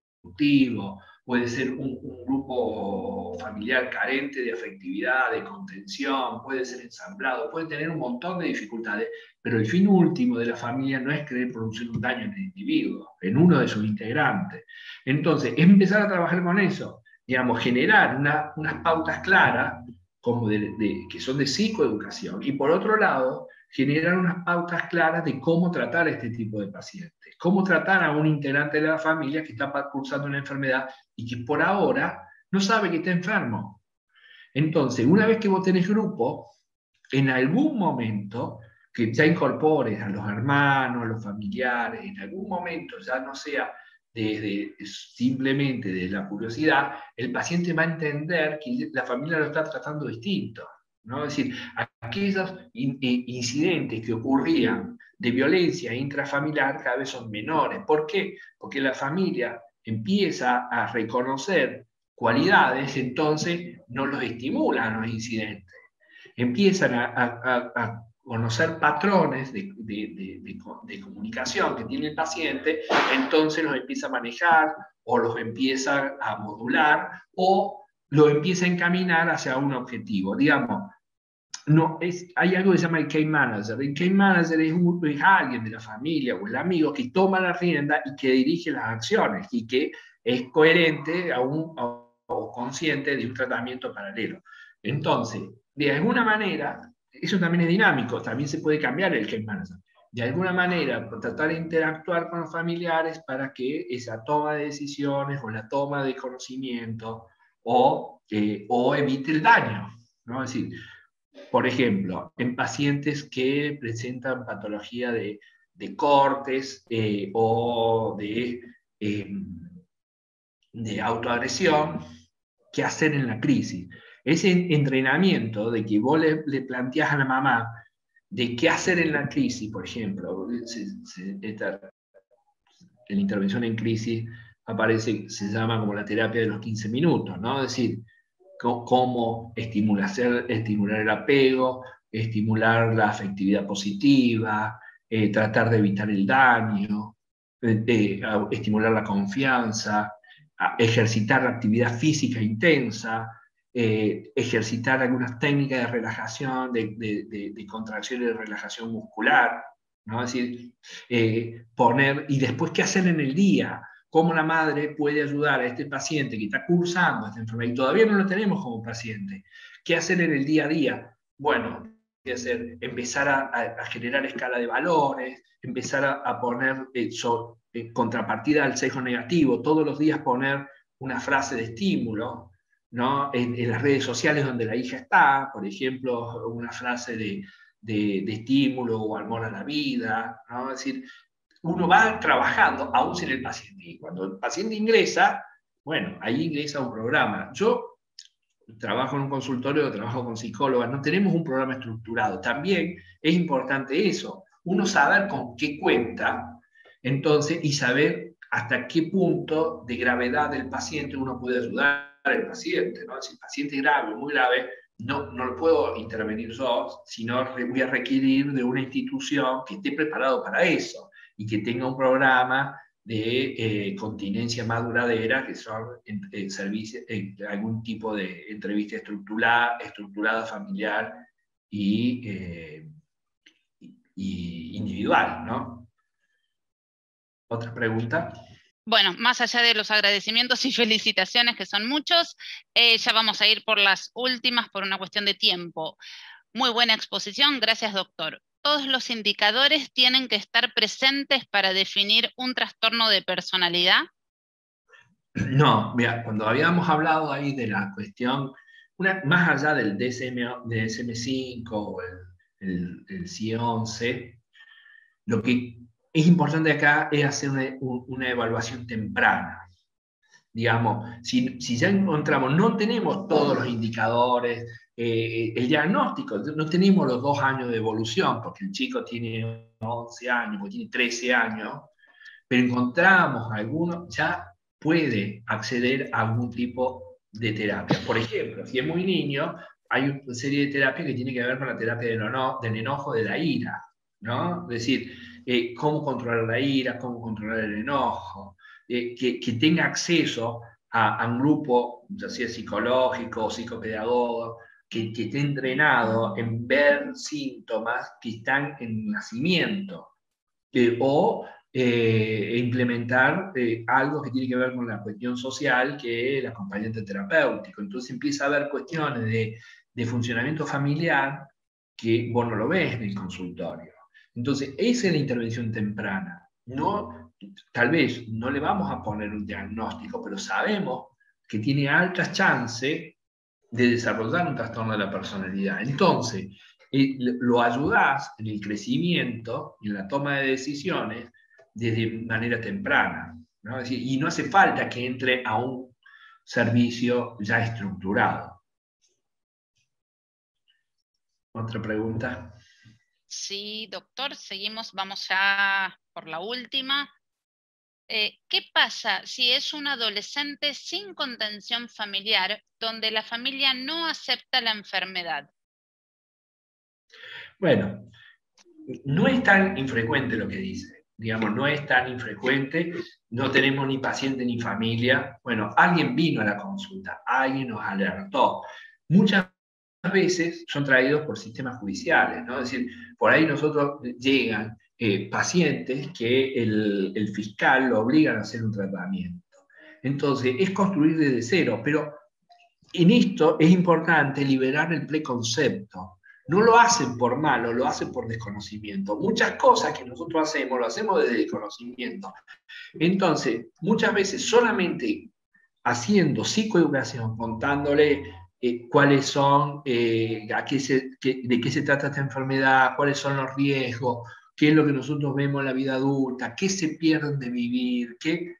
puede ser un grupo familiar carente de afectividad, de contención, puede ser ensamblado, puede tener un montón de dificultades, pero el fin último de la familia no es querer producir un daño en el individuo, en uno de sus integrantes. Entonces, es empezar a trabajar con eso, digamos, generar unas pautas claras como que son de psicoeducación, y por otro lado, generar unas pautas claras de cómo tratar a este tipo de pacientes, cómo tratar a un integrante de la familia que está cursando una enfermedad y que por ahora no sabe que está enfermo. Entonces, una vez que vos tenés grupo, en algún momento que ya incorpores a los hermanos, a los familiares, en algún momento, ya no sea simplemente de la curiosidad, el paciente va a entender que la familia lo está tratando distinto, ¿no? Es decir, aquellos incidentes que ocurrían de violencia intrafamiliar cada vez son menores. ¿Por qué? Porque la familia empieza a reconocer cualidades, entonces no los estimulan los incidentes. Empiezan a conocer patrones de comunicación que tiene el paciente, entonces los empieza a manejar o los empieza a modular o lo empieza a encaminar hacia un objetivo. Digamos, hay algo que se llama el case manager. El case manager es alguien de la familia o el amigo que toma la rienda y que dirige las acciones y que es coherente o consciente de un tratamiento paralelo. Entonces, de alguna manera, eso también es dinámico, también se puede cambiar el case manager. De alguna manera, tratar de interactuar con los familiares para que esa toma de decisiones o la toma de conocimiento o evite el daño, ¿no? Es decir, Por ejemplo, en pacientes que presentan patología de cortes o de autoagresión, ¿qué hacer en la crisis? Ese entrenamiento de que vos le planteás a la mamá de qué hacer en la crisis, por ejemplo, en la intervención en crisis aparece, se llama como la terapia de los 15 minutos, ¿no? Es decir, cómo estimular el apego, estimular la afectividad positiva, tratar de evitar el daño, estimular la confianza, ejercitar la actividad física intensa, ejercitar algunas técnicas de relajación, de contracción y de relajación muscular, ¿no? Es decir, poner, y después qué hacer en el día, cómo la madre puede ayudar a este paciente que está cursando esta enfermedad y todavía no lo tenemos como paciente. ¿Qué hacer en el día a día? Bueno, ¿qué hacer? Empezar a generar escala de valores, empezar a poner contrapartida al sesgo negativo, todos los días poner una frase de estímulo, ¿no? En las redes sociales donde la hija está, por ejemplo, una frase de estímulo o amor a la vida, ¿no? Es decir, uno va trabajando aún sin el paciente. Y cuando el paciente ingresa, bueno, ahí ingresa un programa. Yo trabajo en un consultorio, trabajo con psicólogas, no tenemos un programa estructurado. También es importante eso, uno saber con qué cuenta, entonces, y saber hasta qué punto de gravedad del paciente uno puede ayudar al paciente, ¿no? Si el paciente es grave, muy grave, no lo puedo intervenir yo, sino voy a requerir de una institución que esté preparado para eso y que tenga un programa de continencia más duradera, que son algún tipo de entrevista estructurada familiar y individual, ¿no? ¿Otra pregunta? Bueno, más allá de los agradecimientos y felicitaciones, que son muchos, ya vamos a ir por las últimas por una cuestión de tiempo. Muy buena exposición, gracias, doctor. ¿Todos los indicadores tienen que estar presentes para definir un trastorno de personalidad? No, mira, cuando habíamos hablado ahí de la cuestión, más allá del DSM-5 o el CIE-11, lo que es importante acá es hacer una evaluación temprana. Digamos, si ya encontramos, no tenemos todos los indicadores, el diagnóstico, no tenemos los 2 años de evolución, porque el chico tiene 11 años, porque tiene 13 años, pero encontramos algunos, ya puede acceder a algún tipo de terapia. Por ejemplo, si es muy niño, hay una serie de terapias que tiene que ver con la terapia del enojo, de la ira, ¿no? Es decir, cómo controlar la ira, cómo controlar el enojo, que tenga acceso a un grupo, ya sea psicológico o psicopedagogo, que esté entrenado en ver síntomas que están en nacimiento, o implementar algo que tiene que ver con la cuestión social, que es el acompañante terapéutico. Entonces empieza a haber cuestiones de funcionamiento familiar que vos no lo ves en el consultorio. Entonces, esa es la intervención temprana. No, tal vez no le vamos a poner un diagnóstico, pero sabemos que tiene altas chances de desarrollar un trastorno de la personalidad. Entonces, lo ayudás en el crecimiento y en la toma de decisiones desde manera temprana, ¿no? Es decir, y no hace falta que entre a un servicio ya estructurado. ¿Otra pregunta? Sí, doctor, seguimos, vamos ya por la última. ¿Qué pasa si es un adolescente sin contención familiar donde la familia no acepta la enfermedad? Bueno, no es tan infrecuente lo que dice, digamos, no es tan infrecuente, no tenemos ni paciente ni familia. Bueno, alguien vino a la consulta, alguien nos alertó. Muchas veces son traídos por sistemas judiciales, ¿no? Es decir, por ahí nosotros llegan pacientes que el fiscal lo obligan a hacer un tratamiento. Entonces, es construir desde cero, pero en esto es importante liberar el preconcepto. No lo hacen por malo, lo hacen por desconocimiento. Muchas cosas que nosotros hacemos, lo hacemos desde desconocimiento. Entonces, muchas veces solamente haciendo psicoeducación, contándole cuáles son, de qué se trata esta enfermedad, cuáles son los riesgos, qué es lo que nosotros vemos en la vida adulta, qué se pierden de vivir, qué,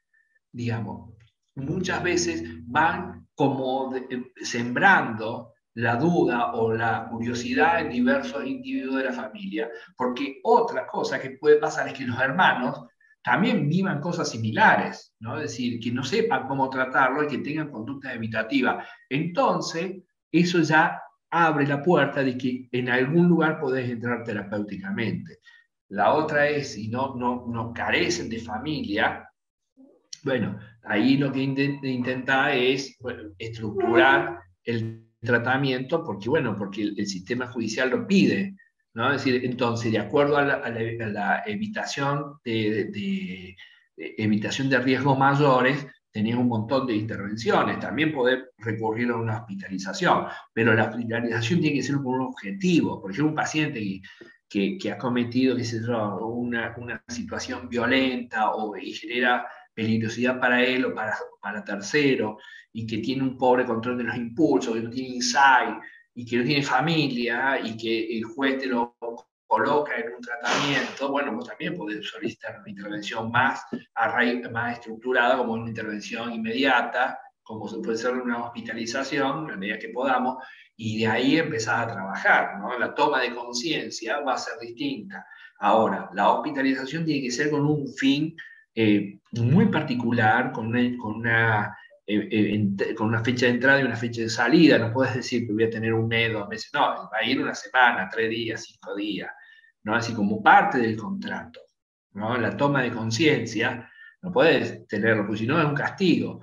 digamos, muchas veces van como sembrando la duda o la curiosidad en diversos individuos de la familia, porque otra cosa que puede pasar es que los hermanos también vivan cosas similares, ¿no? Es decir, que no sepan cómo tratarlo y que tengan conductas evitativas. Entonces, eso ya abre la puerta de que en algún lugar podés entrar terapéuticamente. La otra es, si no carecen de familia, bueno, ahí lo que intenta es, bueno, estructurar el tratamiento porque, bueno, porque el sistema judicial lo pide, ¿no? Es decir, entonces, de acuerdo a la evitación evitación de riesgos mayores, tenés un montón de intervenciones. También poder recurrir a una hospitalización, pero la hospitalización tiene que ser con un objetivo. Por ejemplo, un paciente que ha cometido, qué sé yo, una situación violenta y genera peligrosidad para él o para tercero, y que tiene un pobre control de los impulsos, que no tiene insight, y que no tiene familia, y que el juez te lo coloca en un tratamiento, bueno, vos también podés solicitar una intervención más más estructurada, como una intervención inmediata, como puede ser una hospitalización, a medida que podamos, y de ahí empezás a trabajar, ¿no? La toma de conciencia va a ser distinta. Ahora, la hospitalización tiene que ser con un fin muy particular, con una fecha de entrada y una fecha de salida. No puedes decir que voy a tener un mes, 2 meses, no, va a ir una semana, 3 días, 5 días, ¿no? Así como parte del contrato, ¿no? La toma de conciencia, no puedes tenerlo, porque si no es un castigo.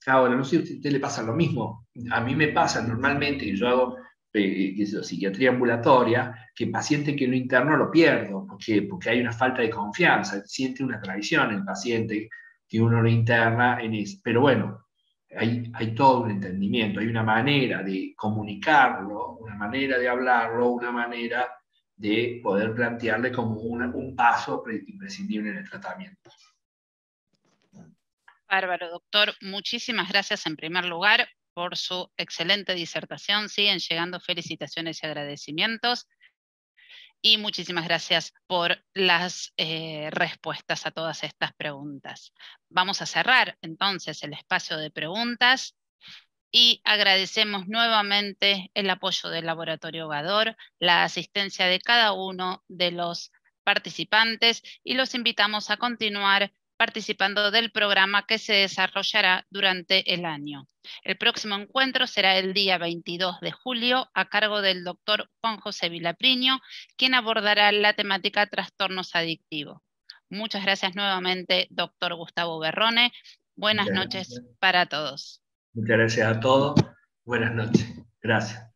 Ahora, no sé si a usted le pasa lo mismo. A mí me pasa normalmente que yo hago psiquiatría ambulatoria, que paciente que lo interno lo pierdo, porque hay una falta de confianza, siente una traición el paciente que uno lo interna en eso. Pero bueno, hay todo un entendimiento, hay una manera de comunicarlo, una manera de hablarlo, una manera de poder plantearle como un paso imprescindible en el tratamiento. Bárbaro, doctor. Muchísimas gracias en primer lugar por su excelente disertación. Siguen llegando felicitaciones y agradecimientos. Y muchísimas gracias por las respuestas a todas estas preguntas. Vamos a cerrar entonces el espacio de preguntas y agradecemos nuevamente el apoyo del Laboratorio Gador, la asistencia de cada uno de los participantes y los invitamos a continuar participando del programa que se desarrollará durante el año. El próximo encuentro será el día 22 de julio a cargo del doctor Juan José Vilapriño, quien abordará la temática trastornos adictivos. Muchas gracias nuevamente, doctor Gustavo Berrone. Buenas noches para todos. Muchas gracias a todos. Buenas noches. Gracias.